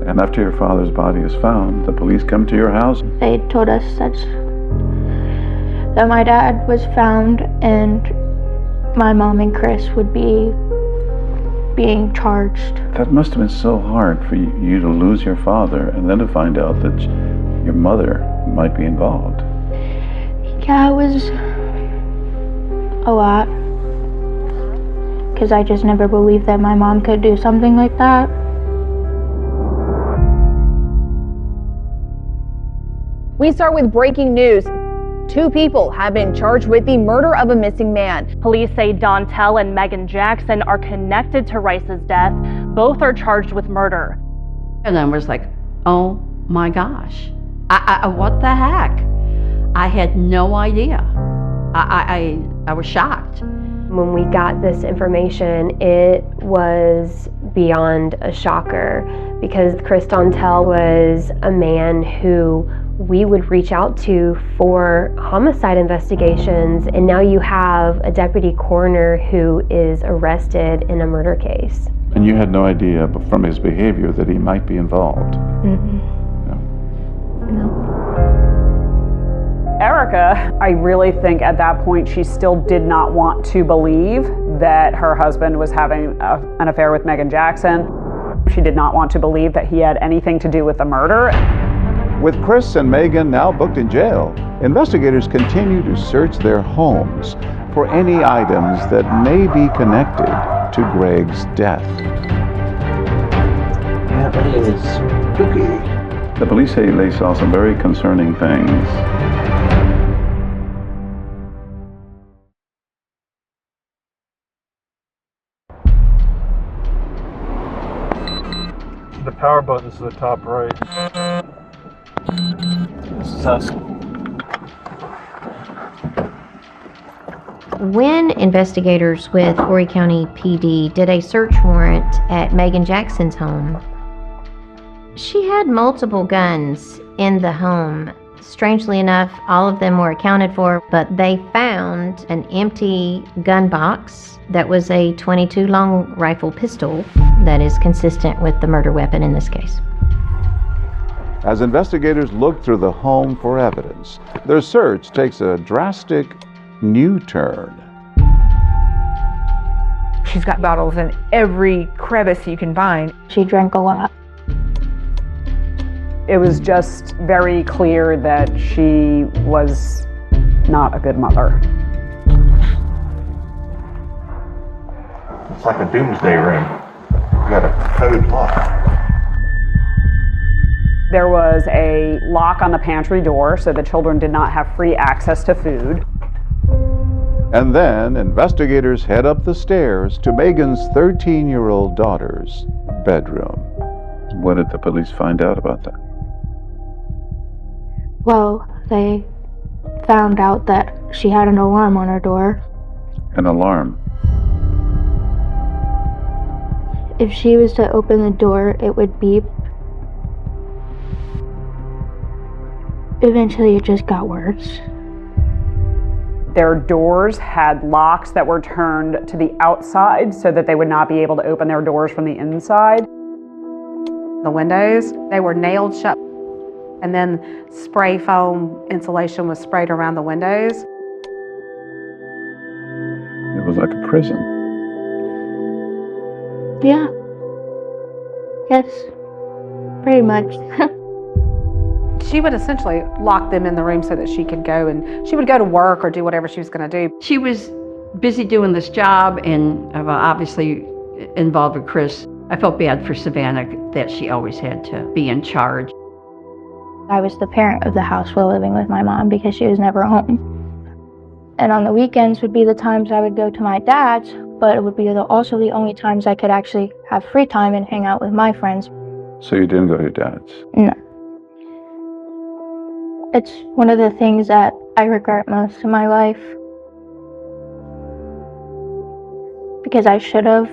And after your father's body is found, the police come to your house. They told us that my dad was found and my mom and Chris would be being charged. That must have been so hard for you to lose your father and then to find out that your mother might be involved. Yeah, it was a lot. Because I just never believed that my mom could do something like that. We start with breaking news. 2 people have been charged with the murder of a missing man. Police say Dontel and Megan Jackson are connected to Rice's death. Both are charged with murder. And I was like, oh my gosh, what the heck? I had no idea. I was shocked. When we got this information, it was beyond a shocker because Chris Dontel was a man who we would reach out to for homicide investigations, and now you have a deputy coroner who is arrested in a murder case. And you had no idea from his behavior that he might be involved. Erica, I really think at that point she still did not want to believe that her husband was having an affair with Megan Jackson. She did not want to believe that he had anything to do with the murder. With Chris and Megan now booked in jail, investigators continue to search their homes for any items that may be connected to Greg's death. That is spooky. The police say they saw some very concerning things. The power button's to the top right. This is us. When investigators with Horry County PD did a search warrant at Megan Jackson's home, she had multiple guns in the home. Strangely enough, all of them were accounted for, but they found an empty gun box that was a .22 long rifle pistol that is consistent with the murder weapon in this case. As investigators look through the home for evidence, their search takes a drastic new turn. She's got bottles in every crevice you can find. She drank a lot. It was just very clear that she was not a good mother. It's like a doomsday room. You got a code lock. There was a lock on the pantry door so the children did not have free access to food. And then investigators head up the stairs to Megan's 13-year-old daughter's bedroom. What did the police find out about that? Well, they found out that she had an alarm on her door. An alarm? If she was to open the door, it would beep. Eventually, it just got worse. Their doors had locks that were turned to the outside so that they would not be able to open their doors from the inside. The windows, they were nailed shut, and then spray foam insulation was sprayed around the windows. It was like a prison. Yeah. Yes. Pretty much. She would essentially lock them in the room so that she could go, and she would go to work or do whatever she was going to do. She was busy doing this job and obviously involved with Chris. I felt bad for Savannah that she always had to be in charge. I was the parent of the house while living with my mom because she was never home. And on the weekends would be the times I would go to my dad's, but it would be also the only times I could actually have free time and hang out with my friends. So you didn't go to your dad's? No. It's one of the things that I regret most in my life. because I should have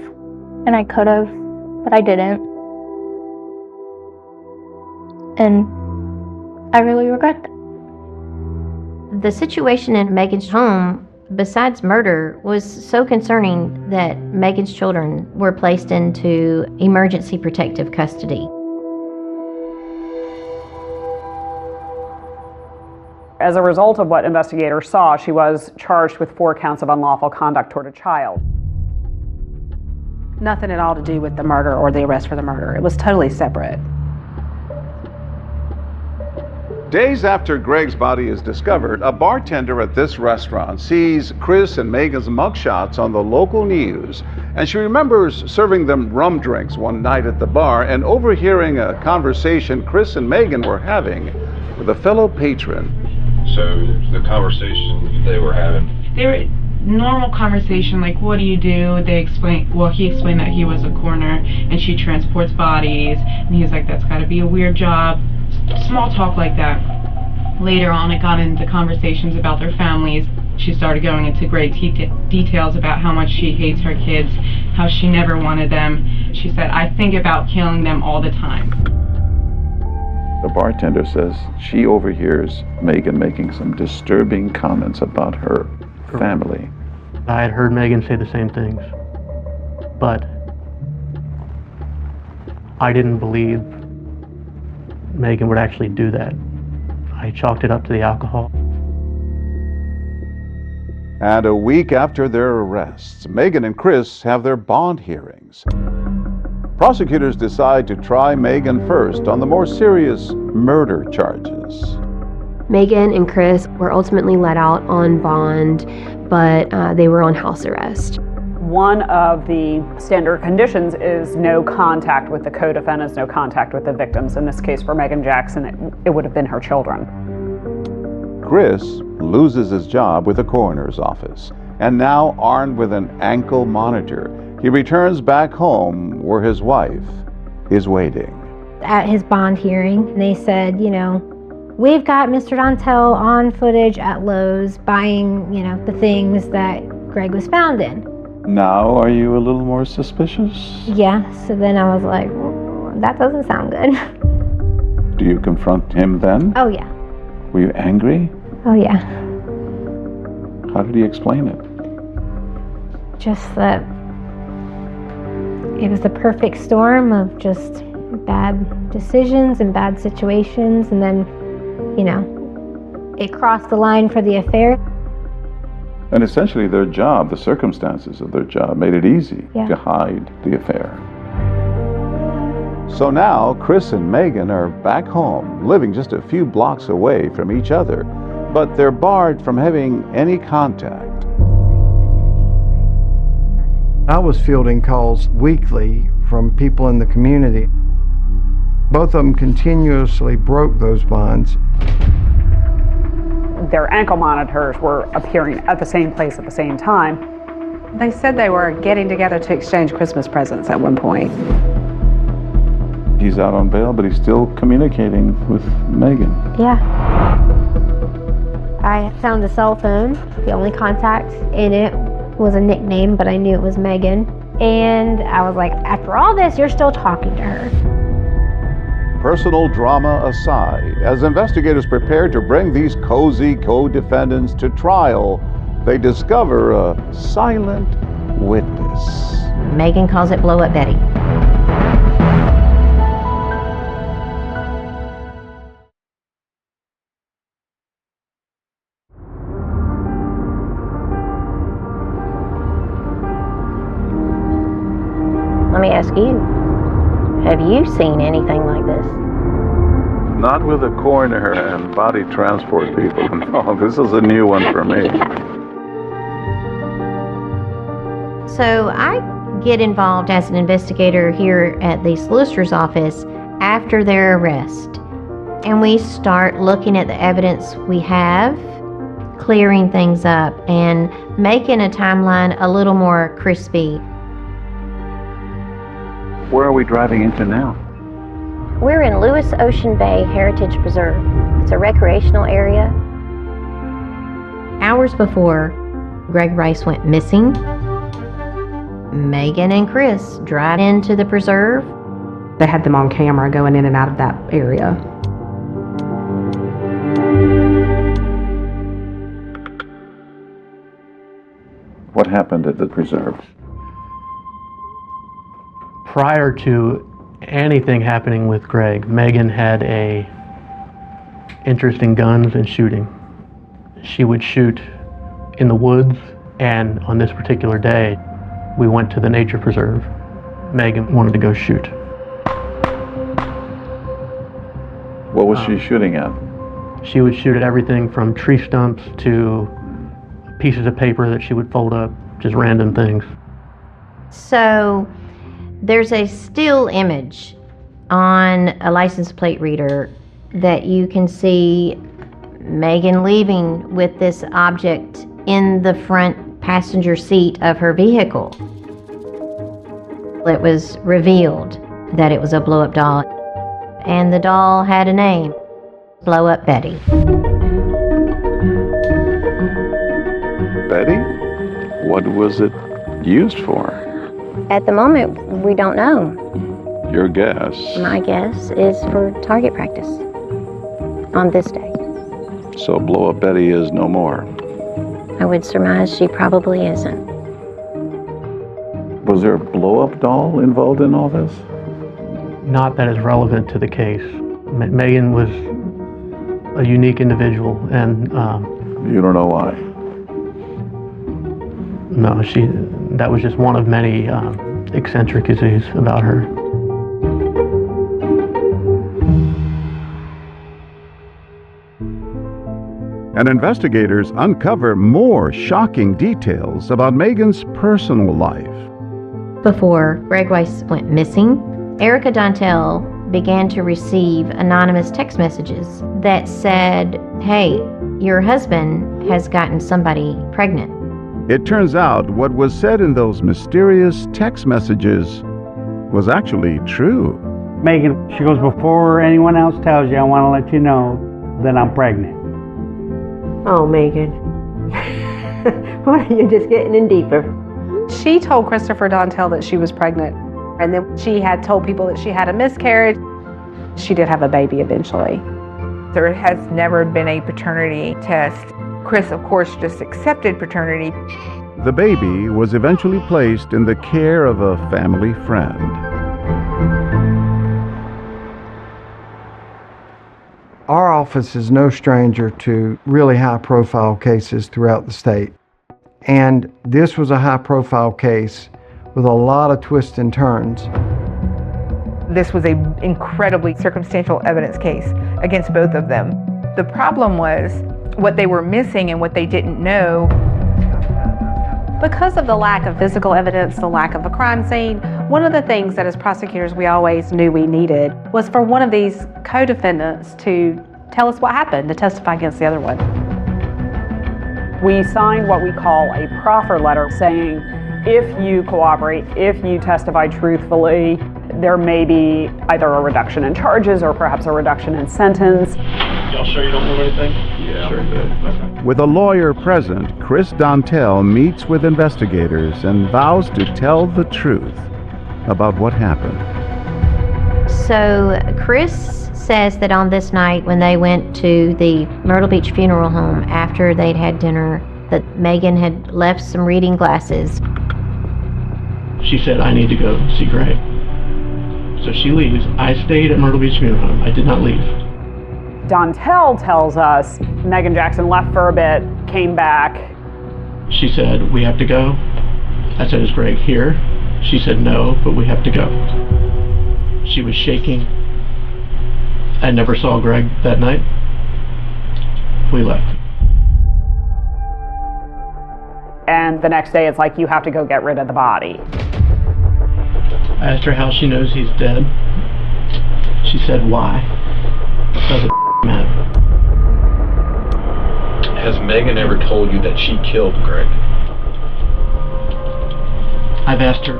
and I could have, but I didn't. And I really regret that. The situation in Megan's home, besides murder, was so concerning that Megan's children were placed into emergency protective custody. As a result of what investigators saw, she was charged with 4 counts of unlawful conduct toward a child. Nothing at all to do with the murder or the arrest for the murder. It was totally separate. Days after Greg's body is discovered, a bartender at this restaurant sees Chris and Megan's mugshots on the local news, and she remembers serving them rum drinks one night at the bar and overhearing a conversation Chris and Megan were having with a fellow patron. So the conversation they were having, they were normal conversation, like, what do you do? He explained that he was a coroner and she transports bodies, and he was like, that's got to be a weird job. Small talk like that. Later on, it got into conversations about their families. She started going into great details about how much she hates her kids, how she never wanted them. She said, I think about killing them all the time. The bartender says she overhears Megan making some disturbing comments about her family. I had heard Megan say the same things, but I didn't believe Megan would actually do that. I chalked it up to the alcohol. And a week after their arrests, Megan and Chris have their bond hearings. Prosecutors decide to try Megan first on the more serious murder charges. Megan and Chris were ultimately let out on bond, but they were on house arrest. One of the standard conditions is no contact with the co-defendants, no contact with the victims. In this case, for Megan Jackson, it would have been her children. Chris loses his job with the coroner's office, and now armed with an ankle monitor, he returns back home where his wife is waiting. At his bond hearing, they said, we've got Mr. Dontel on footage at Lowe's buying, the things that Greg was found in. Now, are you a little more suspicious? Yeah, so then I was like, well, that doesn't sound good. Do you confront him then? Oh, yeah. Were you angry? Oh, yeah. How did he explain it? Just that it was the perfect storm of just bad decisions and bad situations, and then, it crossed the line for the affair. And essentially their job, the circumstances of their job, made it easy to hide the affair. So now Chris and Megan are back home, living just a few blocks away from each other, but they're barred from having any contact. I was fielding calls weekly from people in the community. Both of them continuously broke those bonds. Their ankle monitors were appearing at the same place at the same time. They said they were getting together to exchange Christmas presents at one point. He's out on bail, but he's still communicating with Megan. Yeah. I found a cell phone. The only contact in it was a nickname, but I knew it was Megan. And I was like, after all this, you're still talking to her. Personal drama aside, as investigators prepare to bring these cozy co-defendants to trial, they discover a silent witness. Megan calls it Blow Up Betty. Let me ask you, have you seen anything like this? Not with a coroner and body transport people. No, this is a new one for me. So I get involved as an investigator here at the solicitor's office after their arrest. And we start looking at the evidence we have, clearing things up, and making a timeline a little more crispy. Where are we driving into now? We're in Lewis Ocean Bay Heritage Preserve. It's a recreational area. Hours before Greg Rice went missing, Megan and Chris drive into the preserve. They had them on camera going in and out of that area. What happened at the preserve? Prior to anything happening with Greg, Megan had a interest in guns and shooting. She would shoot in the woods, and on this particular day, we went to the nature preserve. Megan wanted to go shoot. What was she shooting at? She would shoot at everything from tree stumps to pieces of paper that she would fold up, just random things. So there's a still image on a license plate reader that you can see Megan leaving with this object in the front passenger seat of her vehicle. It was revealed that it was a blow-up doll, and the doll had a name, Blow Up Betty. Betty? What was it used for? At the moment, we don't know. Your guess? My guess is for target practice on this day. So Blow Up Betty is no more. I would surmise she probably isn't. Was there a blow-up doll involved in all this? Not that is relevant to the case. Megan was a unique individual, and you don't know why? No, that was just one of many eccentricities about her. And investigators uncover more shocking details about Megan's personal life. Before Greg Weiss went missing, Erica Dontel began to receive anonymous text messages that said, "Hey, your husband has gotten somebody pregnant." It turns out what was said in those mysterious text messages was actually true. Megan, she goes, before anyone else tells you, I want to let you know that I'm pregnant. Oh, Megan. Why are you just getting in deeper? She told Christopher Dontel that she was pregnant, and then she had told people that she had a miscarriage. She did have a baby eventually. There has never been a paternity test. Chris, of course, just accepted paternity. The baby was eventually placed in the care of a family friend. Our office is no stranger to really high-profile cases throughout the state. And this was a high-profile case with a lot of twists and turns. This was an incredibly circumstantial evidence case against both of them. The problem was what they were missing and what they didn't know. Because of the lack of physical evidence, the lack of a crime scene, one of the things that as prosecutors we always knew we needed was for one of these co-defendants to tell us what happened, to testify against the other one. We signed what we call a proffer letter saying, if you cooperate, if you testify truthfully, there may be either a reduction in charges or perhaps a reduction in sentence. Y'all sure you don't know anything? Yeah, sure. With a lawyer present, Chris Dontel meets with investigators and vows to tell the truth about what happened. So Chris says that on this night when they went to the Myrtle Beach funeral home after they'd had dinner, that Megan had left some reading glasses. She said, "I need to go see Greg." So she leaves. I stayed at Myrtle Beach funeral home. I did not leave. Dontel tells us Megan Jackson left for a bit, came back. She said, "We have to go." I said, "Is Greg here?" She said, "No, but we have to go." She was shaking. I never saw Greg that night. We left. And the next day it's like, you have to go get rid of the body. I asked her how she knows he's dead. She said, "Why?" Because of Matt. Has Megan ever told you that she killed Greg? I've asked her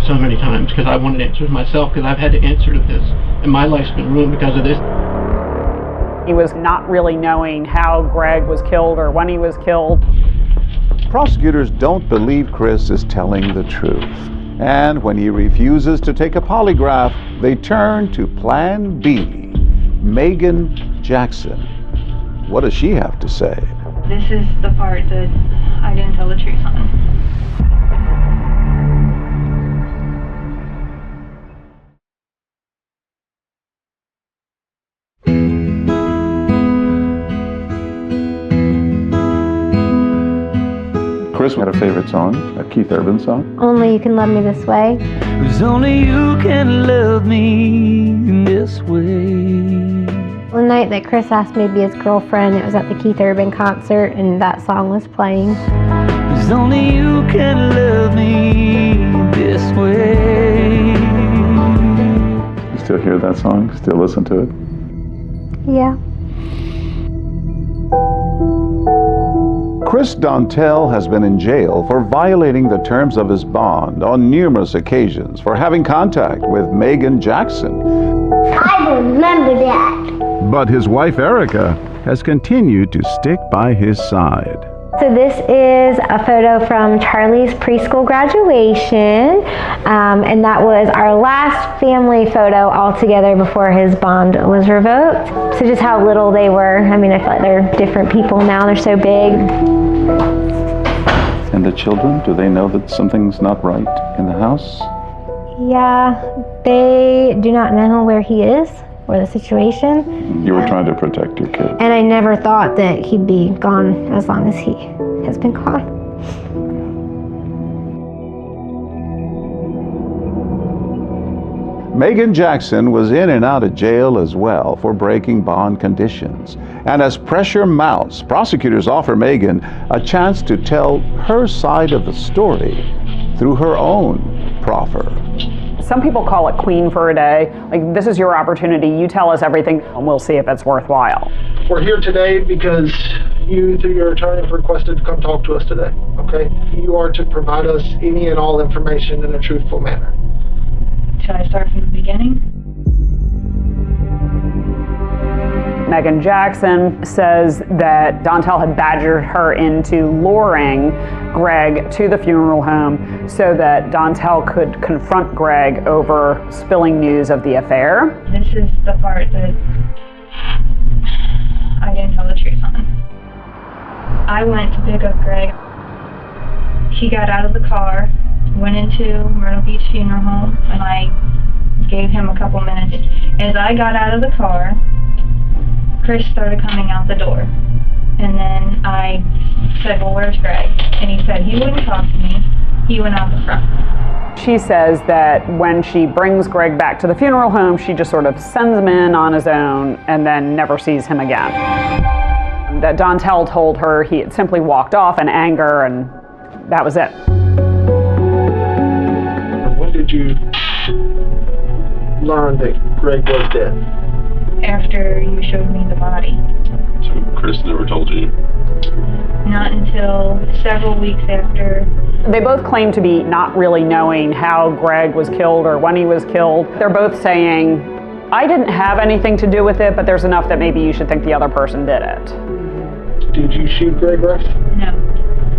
so many times because I wanted answers myself, because I've had to answer to this, and my life's been ruined because of this. He was not really knowing how Greg was killed or when he was killed. Prosecutors don't believe Chris is telling the truth. And when he refuses to take a polygraph, they turn to Plan B, Megan Jackson. What does she have to say? This is the part that I didn't tell the truth on. Chris had a favorite song, a Keith Urban song. Only You Can Love Me This Way. 'Cause only you can love me this way. One night that Chris asked me to be his girlfriend, it was at the Keith Urban concert, and that song was playing. 'Cause only you can love me this way. You still hear that song? Still listen to it? Yeah. Chris Dontel has been in jail for violating the terms of his bond on numerous occasions for having contact with Megan Jackson. I remember that. But his wife Erica has continued to stick by his side. So this is a photo from Charlie's preschool graduation, and that was our last family photo all together before his bond was revoked. So just how little they were. I mean, I feel like they're different people now. They're so big. And the children, do they know that something's not right in the house? Yeah, they do not know where he is or the situation. You were trying to protect your kid. And I never thought that he'd be gone as long as he has been gone. Megan Jackson was in and out of jail as well for breaking bond conditions. And as pressure mounts, prosecutors offer Megan a chance to tell her side of the story through her own proffer. Some people call it queen for a day. Like, this is your opportunity. You tell us everything, and we'll see if it's worthwhile. We're here today because you, through your attorney, have requested to come talk to us today, okay? You are to provide us any and all information in a truthful manner. Should I start from the beginning? Megan Jackson says that Dontel had badgered her into luring Greg to the funeral home so that Dontel could confront Greg over spilling news of the affair. This is the part that I didn't tell the truth on. I went to pick up Greg. He got out of the car, went into Myrtle Beach Funeral Home, and I gave him a couple minutes. As I got out of the car, Chris started coming out the door. And then I said, well, where's Greg? And he said he wouldn't talk to me. He went out the front. She says that when she brings Greg back to the funeral home, she just sort of sends him in on his own and then never sees him again. That Dontel told her he had simply walked off in anger, and that was it. When did you learn that Greg was dead? After you showed me the body. So Chris never told you? Not until several weeks after. They both claim to be not really knowing how Greg was killed or when he was killed. They're both saying, I didn't have anything to do with it, but there's enough that maybe you should think the other person did it. Did you shoot Greg Rice? No.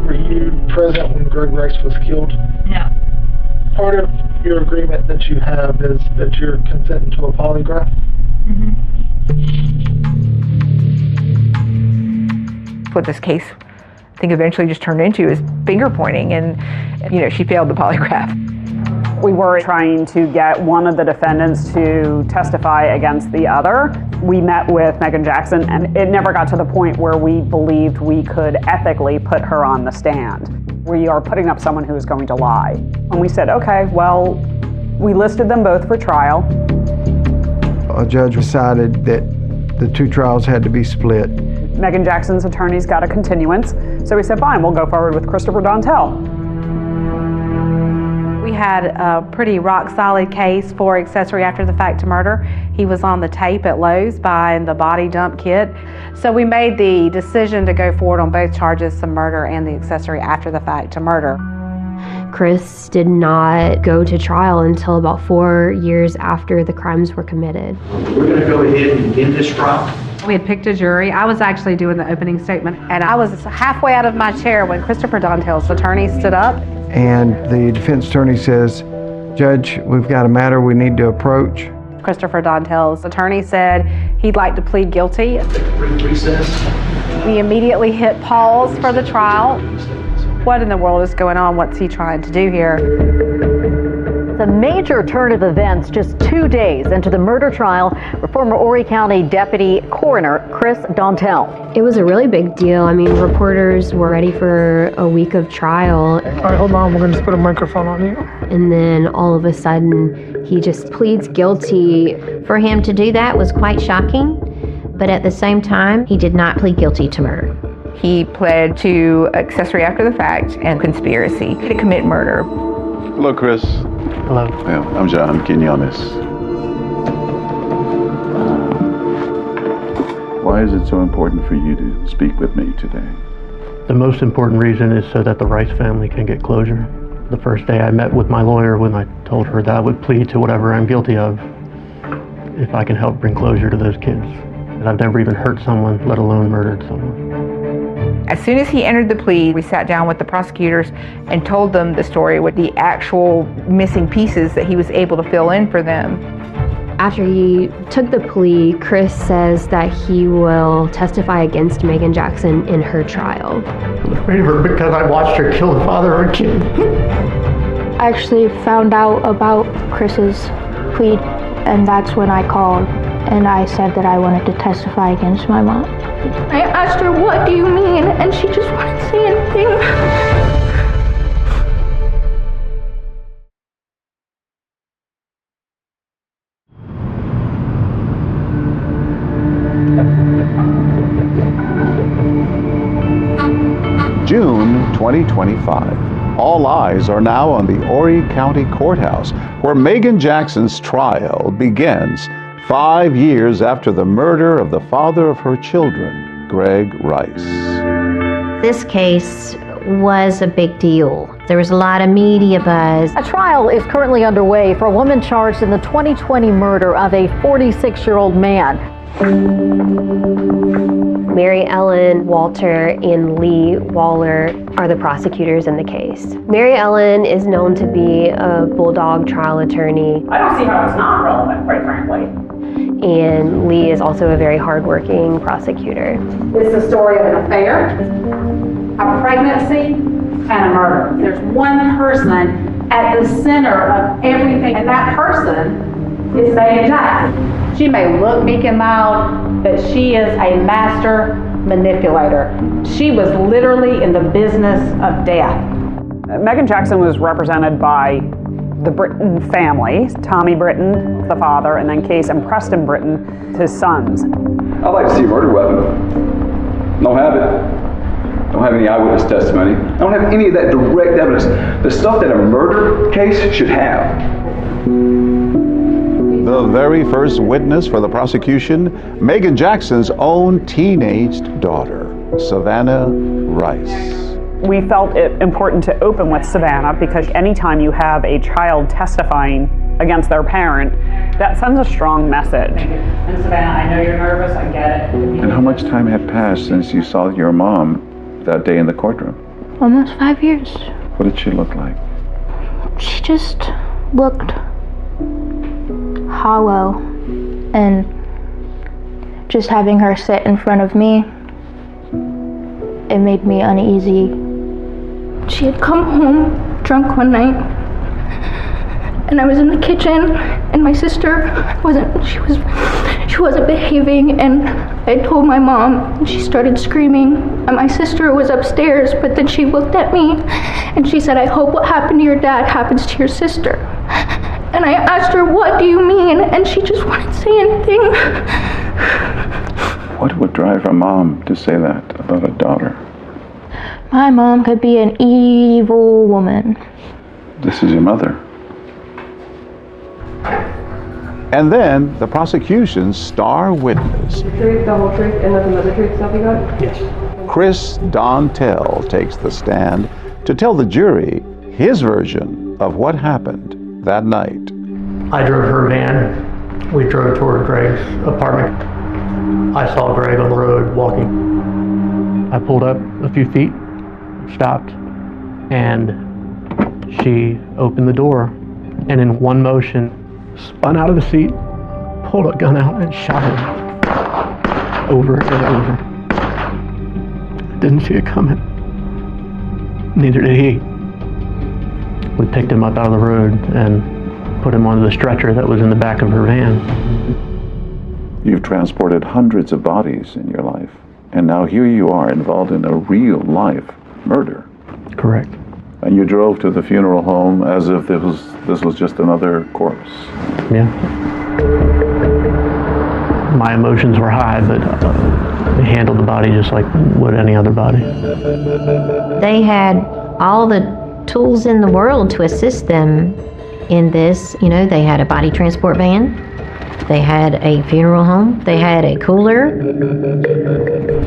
Were you present when Greg Rice was killed? No. Part of your agreement that you have is that you're consenting to a polygraph? Mm-hmm. What this case, I think, eventually just turned into is finger pointing, and, you know, she failed the polygraph. We were trying to get one of the defendants to testify against the other. We met with Megan Jackson, and it never got to the point where we believed we could ethically put her on the stand. We are putting up someone who is going to lie. And we said, okay, well, we listed them both for trial. A judge decided that the two trials had to be split. Megan Jackson's attorneys got a continuance, so we said, fine, we'll go forward with Christopher Dontel. We had a pretty rock-solid case for accessory after the fact to murder. He was on the tape at Lowe's buying the body dump kit. So we made the decision to go forward on both charges, the murder and the accessory after the fact to murder. Chris did not go to trial until about 4 years after the crimes were committed. We're going to go ahead and end this trial. We had picked a jury. I was actually doing the opening statement, and I was halfway out of my chair when Christopher Dontel's attorney stood up. And the defense attorney says, Judge, we've got a matter we need to approach. Christopher Dontel's attorney said he'd like to plead guilty. Brief recess. We immediately hit pause for the trial. What in the world is going on? What's he trying to do here? A major turn of events just 2 days into the murder trial for former Horry County Deputy Coroner Chris Dontel. It was a really big deal. I mean, reporters were ready for a week of trial. All right, hold on. We're going to just put a microphone on you. And then all of a sudden, he just pleads guilty. For him to do that was quite shocking, but at the same time, he did not plead guilty to murder. He pled to accessory after the fact and conspiracy to commit murder. Hello, Chris. Hello. Yeah, I'm John. Can you on this? Why is it so important for you to speak with me today? The most important reason is so that the Rice family can get closure. The first day I met with my lawyer, when I told her that I would plead to whatever I'm guilty of if I can help bring closure to those kids. And I've never even hurt someone, let alone murdered someone. As soon as he entered the plea, we sat down with the prosecutors and told them the story with the actual missing pieces that he was able to fill in for them. After he took the plea, Chris says that he will testify against Megan Jackson in her trial. I'm afraid of her because I watched her kill the father of her kid. I actually found out about Chris's plea, and that's when I called and I said that I wanted to testify against my mom. I asked her, what do you mean? And she just wouldn't say anything. June 2025. All eyes are now on the Horry County Courthouse, where Megan Jackson's trial begins 5 years after the murder of the father of her children, Greg Rice. This case was a big deal. There was a lot of media buzz. A trial is currently underway for a woman charged in the 2020 murder of a 46-year-old man. Mary Ellen Walter and Lee Waller are the prosecutors in the case. Mary Ellen is known to be a bulldog trial attorney. I don't see how it's not relevant, quite frankly. And Lee is also a very hardworking prosecutor. It's the story of an affair, a pregnancy, and a murder. There's one person at the center of everything, and that person is Megan Jackson. She may look meek and mild, but she is a master manipulator. She was literally in the business of death. Megan Jackson was represented by the Britton family, Tommy Britton, the father, and then Case and Preston Britton, his sons. I'd like to see a murder weapon. Don't have it. Don't have any eyewitness testimony. I don't have any of that direct evidence. The stuff that a murder case should have. The very first witness for the prosecution, Megan Jackson's own teenaged daughter, Savannah Rice. We felt it important to open with Savannah because anytime you have a child testifying against their parent, that sends a strong message. And Savannah, I know you're nervous, I get it. And how much time had passed since you saw your mom that day in the courtroom? Almost 5 years. What did she look like? She just looked hollow, and just having her sit in front of me, it made me uneasy. She had come home drunk one night, and I was in the kitchen, and my sister she wasn't behaving, and I told my mom, and she started screaming, and my sister was upstairs, but then she looked at me, and she said, I hope what happened to your dad happens to your sister. And I asked her, what do you mean? And she just wouldn't say anything. What would drive a mom to say that about a daughter? My mom could be an evil woman. This is your mother. And then the prosecution's star witness, The truth, the whole truth, and nothing but the truth, so you got? Chris Dontel, takes the stand to tell the jury his version of what happened that night. I drove her van. We drove toward Greg's apartment. I saw Greg on the road walking. I pulled up a few feet, stopped, and she opened the door, and in one motion, spun out of the seat, pulled a gun out, and shot him over and over. I didn't see it coming. Neither did he. We picked him up out of the road and put him onto the stretcher that was in the back of her van. You've transported hundreds of bodies in your life, and now here you are involved in a real-life murder. Correct. And you drove to the funeral home as if this was just another corpse. Yeah. My emotions were high, but they handled the body just like would any other body. They had all the tools in the world to assist them in this. You know, they had a body transport van, they had a funeral home, they had a cooler.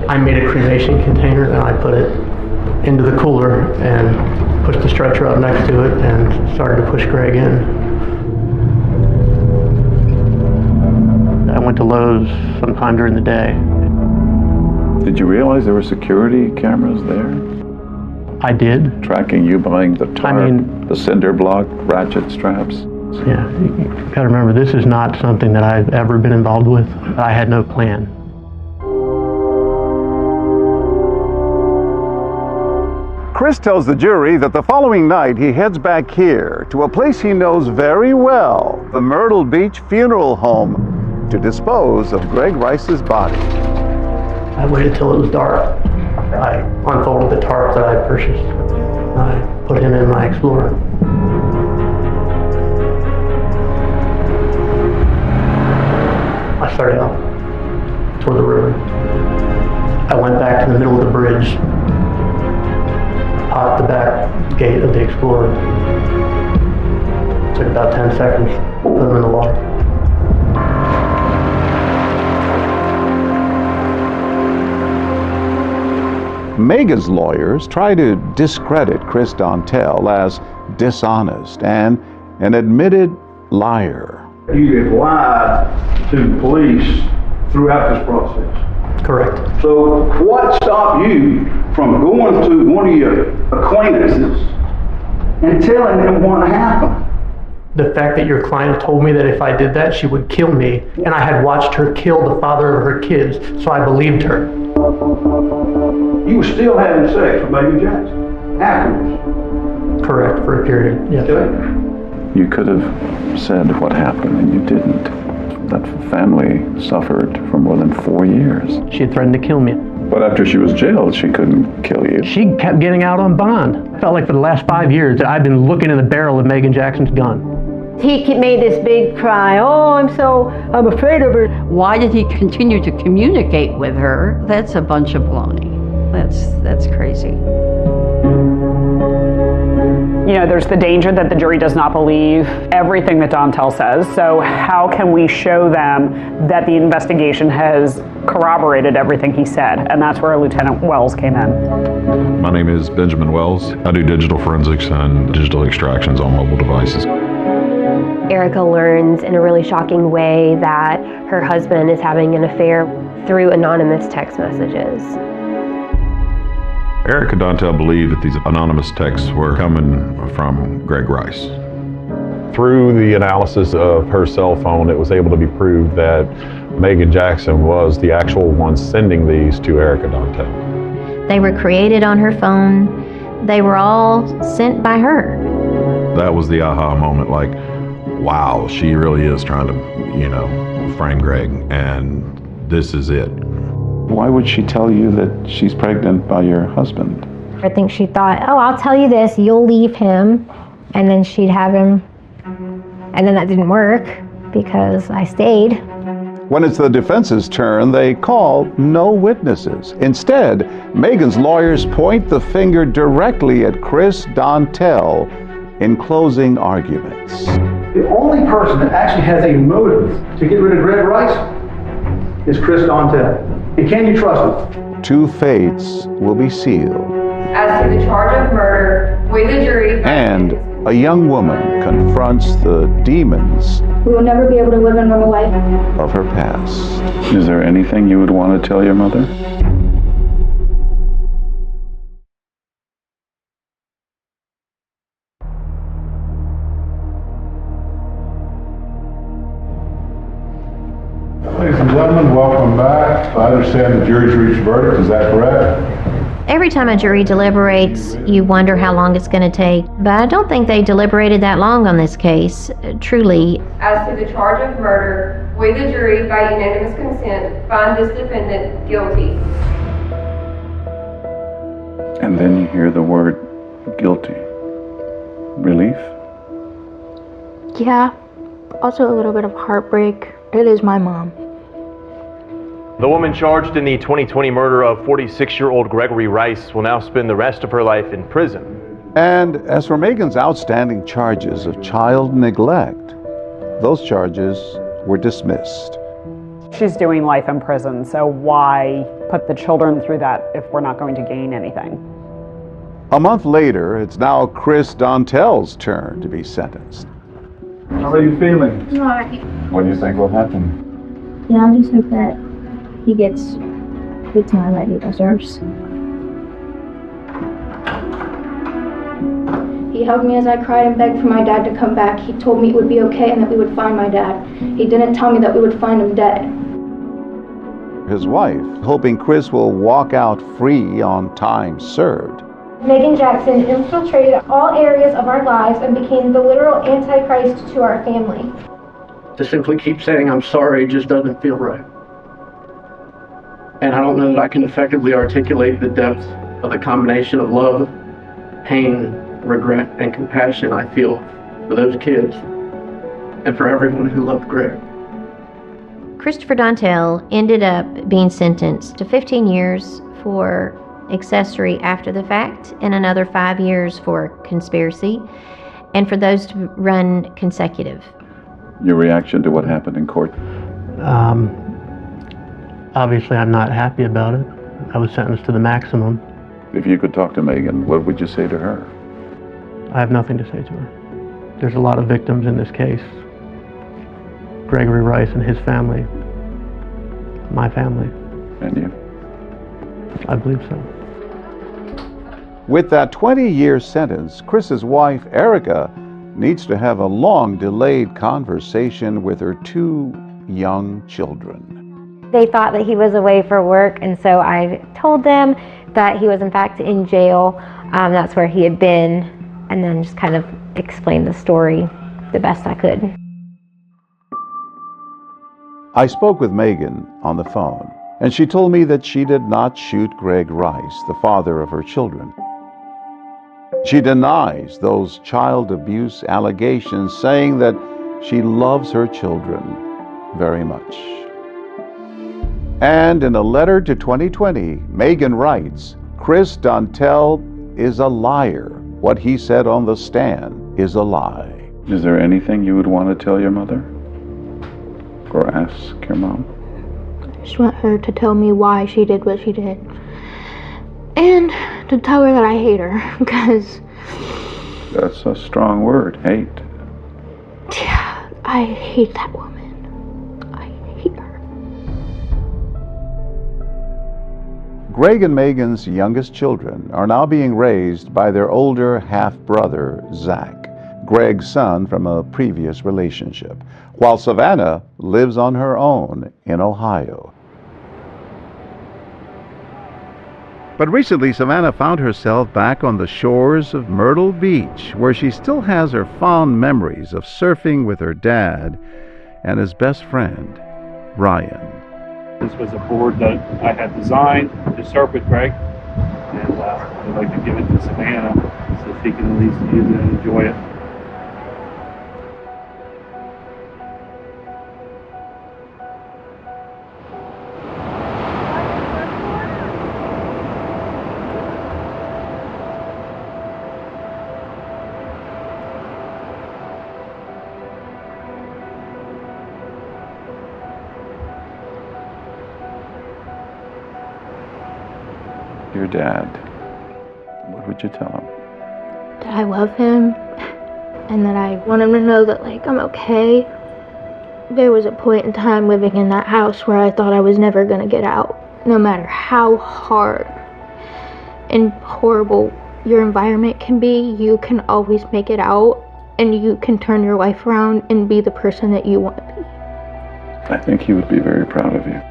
I made a cremation container and I put it into the cooler and pushed the stretcher up next to it and started to push Greg in. I went to Lowe's sometime during the day. Did you realize there were security cameras there? I did. Tracking you behind the tarp, the cinder block, ratchet straps? Yeah, you gotta remember, this is not something that I've ever been involved with. I had no plan. Chris tells the jury that the following night he heads back here to a place he knows very well, the Myrtle Beach Funeral Home, to dispose of Greg Rice's body. I waited till it was dark. I unfolded the tarp that I purchased. I put him in my Explorer. I started out toward the river. I went back to the middle of the bridge, popped the back gate of the Explorer. Took about 10 seconds, put him in the water. Megan's lawyers try to discredit Chris Dontel as dishonest and an admitted liar. You have lied to the police throughout this process. Correct. So what stopped you from going to one of your acquaintances and telling them what happened? The fact that your client told me that if I did that, she would kill me, and I had watched her kill the father of her kids, so I believed her. You were still having sex with Megan Jackson afterwards? Correct, for a period, yes. Okay. You could have said what happened and you didn't. That family suffered for more than 4 years. She had threatened to kill me. But after she was jailed, she couldn't kill you. She kept getting out on bond. I felt like for the last 5 years that I've been looking in the barrel of Megan Jackson's gun. He made this big cry, oh, I'm afraid of her. Why did he continue to communicate with her? That's a bunch of baloney. That's crazy. You know, there's the danger that the jury does not believe everything that Dontel says. So how can we show them that the investigation has corroborated everything he said? And that's where Lieutenant Wells came in. My name is Benjamin Wells. I do digital forensics and digital extractions on mobile devices. Erica learns in a really shocking way that her husband is having an affair through anonymous text messages. Erica Dontel believed that these anonymous texts were coming from Greg Rice. Through the analysis of her cell phone, it was able to be proved that Megan Jackson was the actual one sending these to Erica Dontel. They were created on her phone. They were all sent by her. That was the aha moment, like, wow, she really is trying to, frame Greg, and this is it. Why would she tell you that she's pregnant by your husband? I think she thought, oh, I'll tell you this, you'll leave him, and then she'd have him. And then that didn't work because I stayed. When it's the defense's turn, they call no witnesses. Instead, Megan's lawyers point the finger directly at Chris Dontel in closing arguments. The only person that actually has a motive to get rid of Greg Rice is Chris Dontel. And can you trust him? Two fates will be sealed. as to the charge of murder with the jury. And a young woman confronts the demons We will never be able to live a normal life. of her past. Is there anything you would want to tell your mother? Ladies and gentlemen, welcome back. I understand the jury's reached a verdict, is that correct? Every time a jury deliberates, you wonder how long it's going to take, but I don't think they deliberated that long on this case, truly. As to the charge of murder, with the jury, by unanimous consent, find this defendant guilty. And then you hear the word guilty. Relief? Yeah, also a little bit of heartbreak. It is my mom. The woman charged in the 2020 murder of 46-year-old Gregory Rice will now spend the rest of her life in prison. And as for Megan's outstanding charges of child neglect, those charges were dismissed. She's doing life in prison, so why put the children through that if we're not going to gain anything? A month later, it's now Chris Dontel's turn to be sentenced. How are you feeling? Alright. What do you think will happen? Yeah, I just hope that he gets the time that he deserves. He hugged me as I cried and begged for my dad to come back. He told me it would be okay and that we would find my dad. He didn't tell me that we would find him dead. His wife, hoping Chris will walk out free on time served. Megan Jackson infiltrated all areas of our lives and became the literal antichrist to our family. To simply keep saying I'm sorry just doesn't feel right. And I don't know that I can effectively articulate the depth of the combination of love, pain, regret, and compassion I feel for those kids and for everyone who loved Greg. Christopher Dontel ended up being sentenced to 15 years for accessory after the fact and another 5 years for conspiracy, and for those to run consecutive. Your reaction to what happened in court? Obviously, I'm not happy about it. I was sentenced to the maximum. If you could talk to Megan, what would you say to her? I have nothing to say to her. There's a lot of victims in this case. Gregory Rice and his family. My family. And you? I believe so. With that 20-year sentence, Chris's wife, Erica, needs to have a long-delayed conversation with her 2 young children. They thought that he was away for work, and so I told them that he was in fact in jail. That's where he had been, and then just kind of explained the story the best I could. I spoke with Megan on the phone, and she told me that she did not shoot Greg Rice, the father of her children. She denies those child abuse allegations, saying that she loves her children very much. And in a letter to 2020, Megan writes, Chris Dontel is a liar. What he said on the stand is a lie. Is there anything you would want to tell your mother? Or ask your mom? I just want her to tell me why she did what she did. And to tell her that I hate her, because... That's a strong word, hate. Yeah, I hate that woman. Greg and Megan's youngest children are now being raised by their older half-brother, Zach, Greg's son from a previous relationship, while Savannah lives on her own in Ohio. But recently, Savannah found herself back on the shores of Myrtle Beach, where she still has her fond memories of surfing with her dad and his best friend, Ryan. This was a board that I had designed to surf with Greg, and I'd like to give it to Savannah so she can at least use it and enjoy it. Your dad, What would you tell him? That I love him and that I want him to know that, like, I'm okay. There was a point in time living in that house where I thought I was never going to get out. No matter how hard and horrible your environment can be, you can always make it out, and you can turn your life around and be the person that you want to be. I think he would be very proud of you.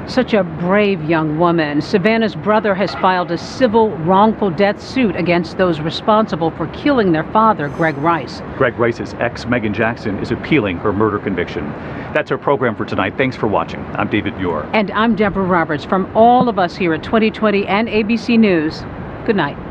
Such a brave young woman. Savannah's brother has filed a civil wrongful death suit against those responsible for killing their father, Greg Rice. Greg Rice's ex, Megan Jackson, is appealing her murder conviction. That's our program for tonight. Thanks for watching. I'm David Muir. And I'm Deborah Roberts. From all of us here at 2020 and ABC News, good night.